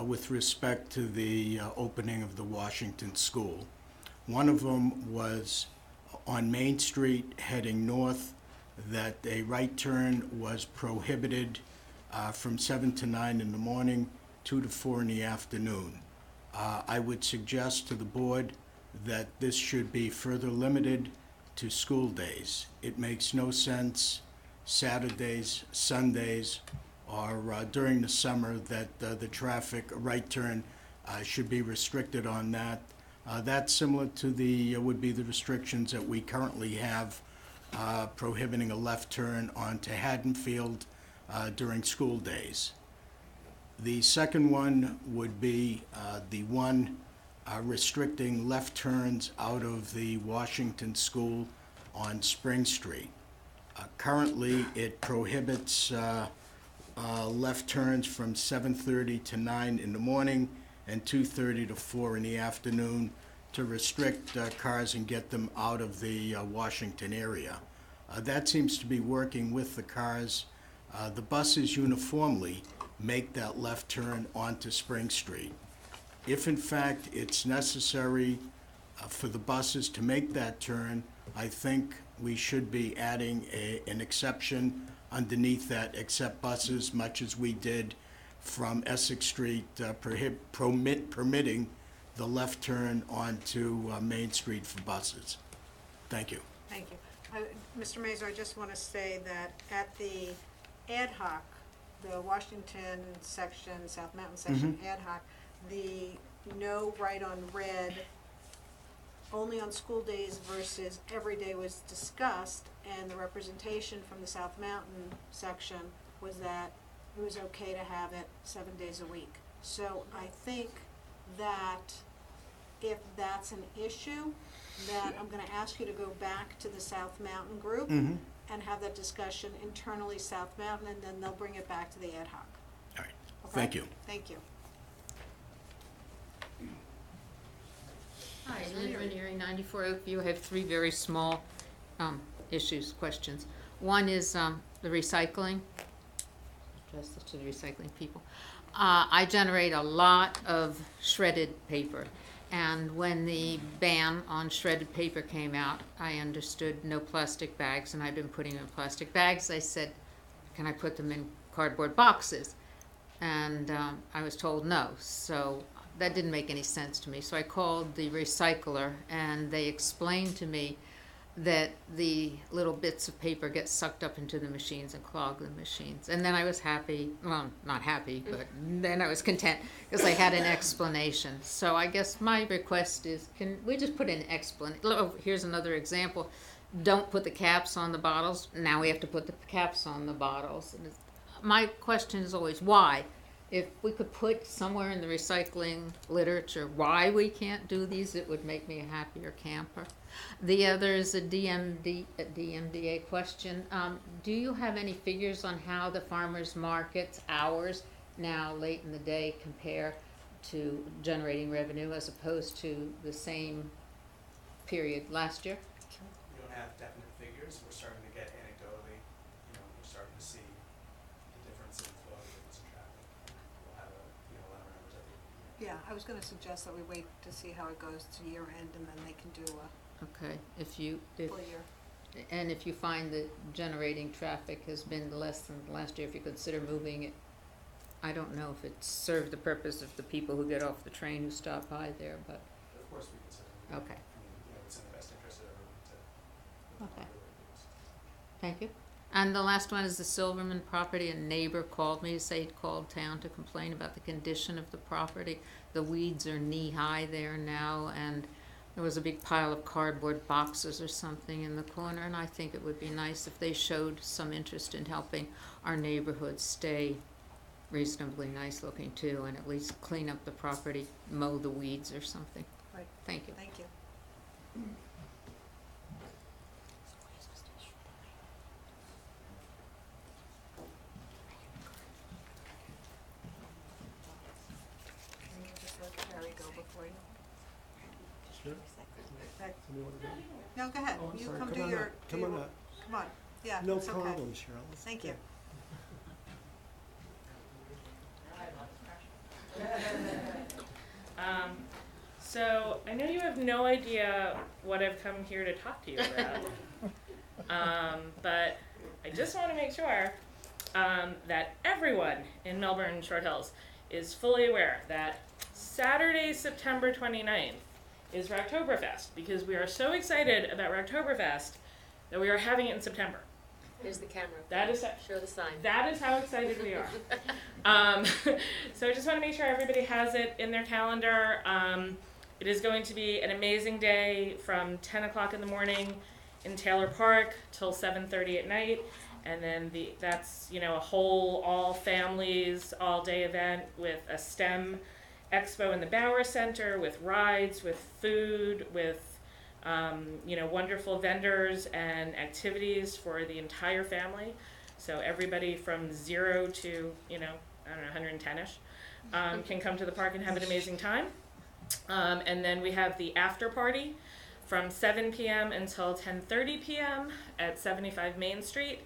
with respect to the opening of the Washington School. One of them was on Main Street heading north, that a right turn was prohibited from 7 to 9 in the morning, 2 to 4 in the afternoon. I would suggest to the board that this should be further limited to school days. It makes no sense Saturdays, Sundays, or during the summer that the traffic right turn should be restricted on that. That's similar to would be the restrictions that we currently have prohibiting a left turn onto Haddonfield during school days. The second one would be the one restricting left turns out of the Washington School on Spring Street. Currently, it prohibits left turns from 7:30 to 9 in the morning and 2:30 to 4 in the afternoon to restrict cars and get them out of the Washington area. That seems to be working with the cars. The buses uniformly make that left turn onto Spring Street. If in fact it's necessary for the buses to make that turn, I think we should be adding an exception underneath that, except buses, much as we did from Essex Street, permitting the left turn onto Main Street for buses. Thank you. Thank you. Mr. Mazer, I just want to say that at the ad hoc, the Washington section, South Mountain section ad hoc, the no right on red only on school days versus every day was discussed, and the representation from the South Mountain section was that it was okay to have it 7 days a week. So I think that if that's an issue, then I'm gonna ask you to go back to the South Mountain group Mm-hmm. and have that discussion internally South Mountain, and then they'll bring it back to the ad hoc. All right, Okay? thank you. Thank you. Hi, Linda Ranieri, 94 Oakview. I have three very small questions. One is the recycling. Address this to the recycling people. I generate a lot of shredded paper, and when the ban on shredded paper came out, I understood no plastic bags, and I've been putting them in plastic bags. I said, can I put them in cardboard boxes? And I was told no, so that didn't make any sense to me. So I called the recycler, and they explained to me that the little bits of paper get sucked up into the machines and clog the machines. And then I was happy, well, not happy, but then I was content because I had an explanation. So I guess my request is, can we just put an explanation? Oh, here's another example. Don't put the caps on the bottles. Now we have to put the caps on the bottles. And my question is always, why? If we could put somewhere in the recycling literature why we can't do these, it would make me a happier camper. The other is a DMDA question. Do you have any figures on how the farmers market's hours now late in the day compare to generating revenue as opposed to the same period last year? We don't have definite figures. We're starting to get anecdotally, we're starting to see the difference in flow, the difference in traffic. We'll have a lot of numbers at the end. Yeah, I was gonna suggest that we wait to see how it goes to year end, and then they can do a Okay, if full year. and if you find that generating traffic has been less than last year, if you consider moving it, I don't know if it served the purpose of the people who get off the train who stop by there, but, Of course, we consider it. okay, It's in the best interest of everyone to. okay. Thank you. And the last one is the Silverman property. A neighbor called me to say he'd called town to complain about the condition of the property. The weeds are knee-high there now, and there was a big pile of cardboard boxes or something in the corner, and I think it would be nice if they showed some interest in helping our neighborhood stay reasonably nice looking too, and at least clean up the property, mow the weeds or something. Right. Thank you. Thank you. Can you just let Carrie go before you? Sure. Okay. Somebody want to go? No, go ahead. Oh, I'm You sorry. come Come do on your. up. Come on up. Come on. Yeah, No it's okay. problem, Cheryl. Thank you. So I know you have no idea what I've come here to talk to you about, but I just want to make sure that everyone in Millburn Short Hills is fully aware that Saturday, September 29th is Rocktoberfest, because we are so excited about Rocktoberfest that we are having it in September. There's the camera. That is Show the sign. That is how excited we are. So I just want to make sure everybody has it in their calendar. It is going to be an amazing day from 10 o'clock in the morning in Taylor Park till 7:30 at night. And then that's a whole all families, all day event with a STEM expo in the Bauer Center, with rides, with food, with wonderful vendors and activities for the entire family. So everybody from 0 to, 110-ish can come to the park and have an amazing time. And then we have the after party from 7 p.m. until 10:30 p.m. at 75 Main Street,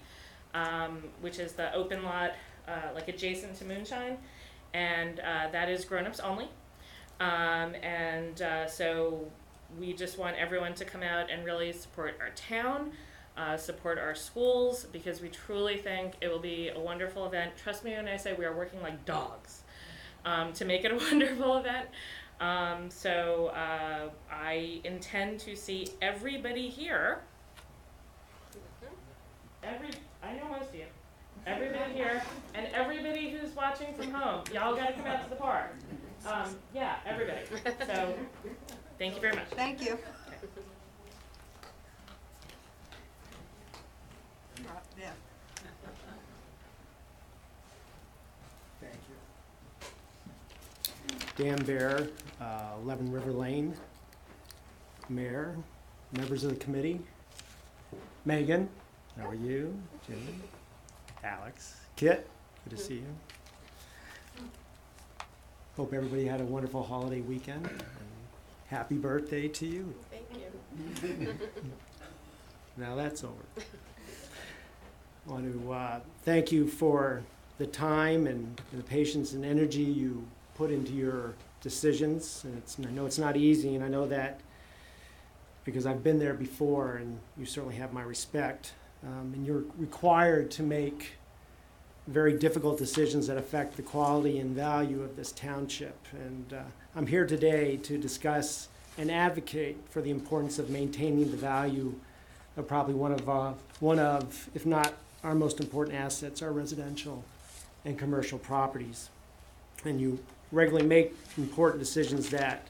which is the open lot, like adjacent to Moonshine. And that is grown-ups only. So we just want everyone to come out and really support our town, support our schools, because we truly think it will be a wonderful event. Trust me when I say we are working like dogs to make it a wonderful event. I intend to see everybody here. I know most of you. Everybody here, and everybody who's watching from home. Y'all gotta come out to the park. Yeah, everybody. So, thank you very much. Thank you. Yeah. Thank you. Dan Bear, 11 River Lane, Mayor, members of the committee, Megan, how are you? Jimmy, Alex, Kit, good to see you. Hope everybody had a wonderful holiday weekend, and happy birthday to you. Thank you. Now that's over. I want to thank you for the time and the patience and energy you put into your decisions. And I know it's not easy, and I know that because I've been there before, and you certainly have my respect. And you're required to make very difficult decisions that affect the quality and value of this township. And I'm here today to discuss and advocate for the importance of maintaining the value of probably one of, if not our most important assets, our residential and commercial properties. And you regularly make important decisions that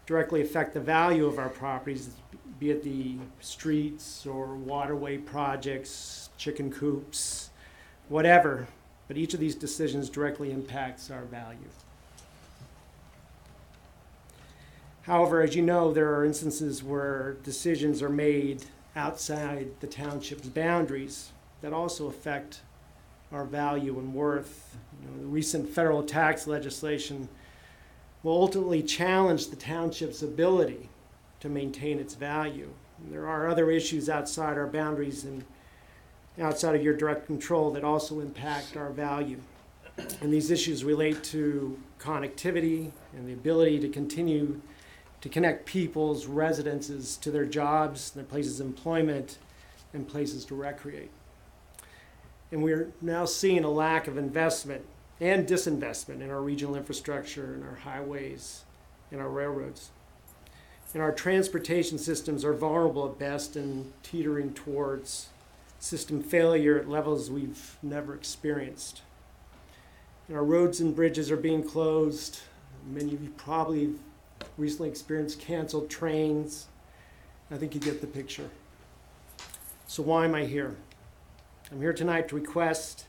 directly affect the value of our properties, be it the streets or waterway projects, chicken coops, whatever, but each of these decisions directly impacts our value. However, as you know, there are instances where decisions are made outside the township's boundaries that also affect our value and worth. You know, the recent federal tax legislation will ultimately challenge the township's ability to maintain its value. And there are other issues outside our boundaries and outside of your direct control that also impact our value. And these issues relate to connectivity and the ability to continue to connect people's residences to their jobs, their places of employment, and places to recreate. And we're now seeing a lack of investment and disinvestment in our regional infrastructure, in our highways, in our railroads. And our transportation systems are vulnerable at best and teetering towards system failure at levels we've never experienced. And our roads and bridges are being closed. Many of you probably recently experienced canceled trains. I think you get the picture. So why am I here? I'm here tonight to request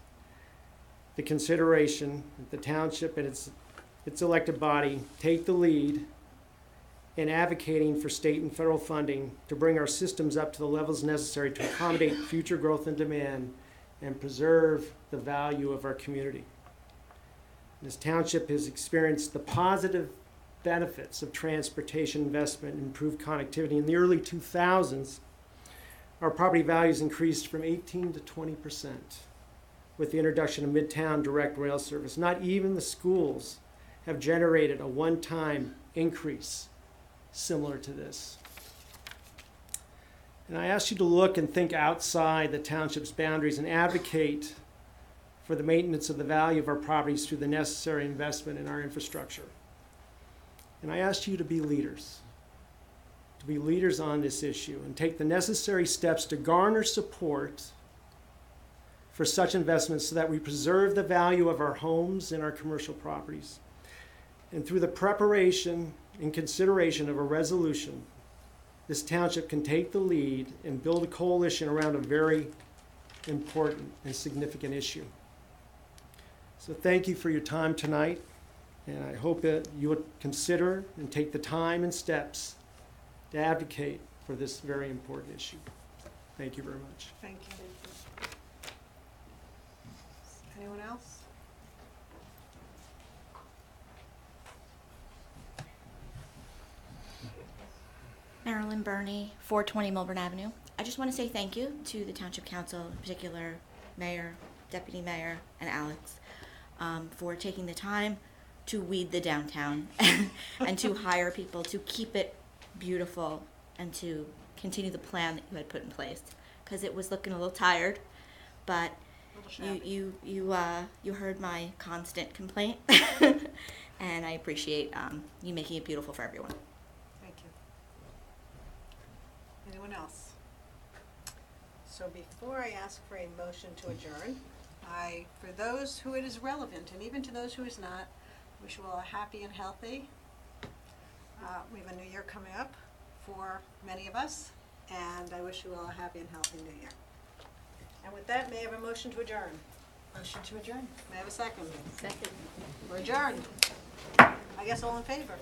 the consideration that the township and its elected body take the lead in advocating for state and federal funding to bring our systems up to the levels necessary to accommodate future growth and demand and preserve the value of our community. This township has experienced the positive benefits of transportation investment and improved connectivity. In the early 2000s, our property values increased from 18 to 20% with the introduction of Midtown direct rail service. Not even the schools have generated a one-time increase similar to this. And I ask you to look and think outside the township's boundaries and advocate for the maintenance of the value of our properties through the necessary investment in our infrastructure. And I ask you to be leaders on this issue and take the necessary steps to garner support for such investments so that we preserve the value of our homes and our commercial properties. And through the preparation and consideration of a resolution, this township can take the lead and build a coalition around a very important and significant issue. So thank you for your time tonight, and I hope that you would consider and take the time and steps to advocate for this very important issue. Thank you very much. Thank you. Anyone else? Marilyn Burney, 420 Millburn Avenue. I just want to say thank you to the Township Council, in particular Mayor, Deputy Mayor, and Alex, for taking the time to weed the downtown and to hire people to keep it beautiful and to continue the plan that you had put in place, because it was looking a little tired, but you heard my constant complaint, and I appreciate you making it beautiful for everyone. Thank you. Anyone else? So before I ask for a motion to adjourn, for those who it is relevant, and even to those who is not, wish you all a happy and healthy. We have a new year coming up for many of us, and I wish you all a happy and healthy new year. And with that, may I have a motion to adjourn? Motion to adjourn. May I have a second? Second. We're adjourned. Again. guess all in favor?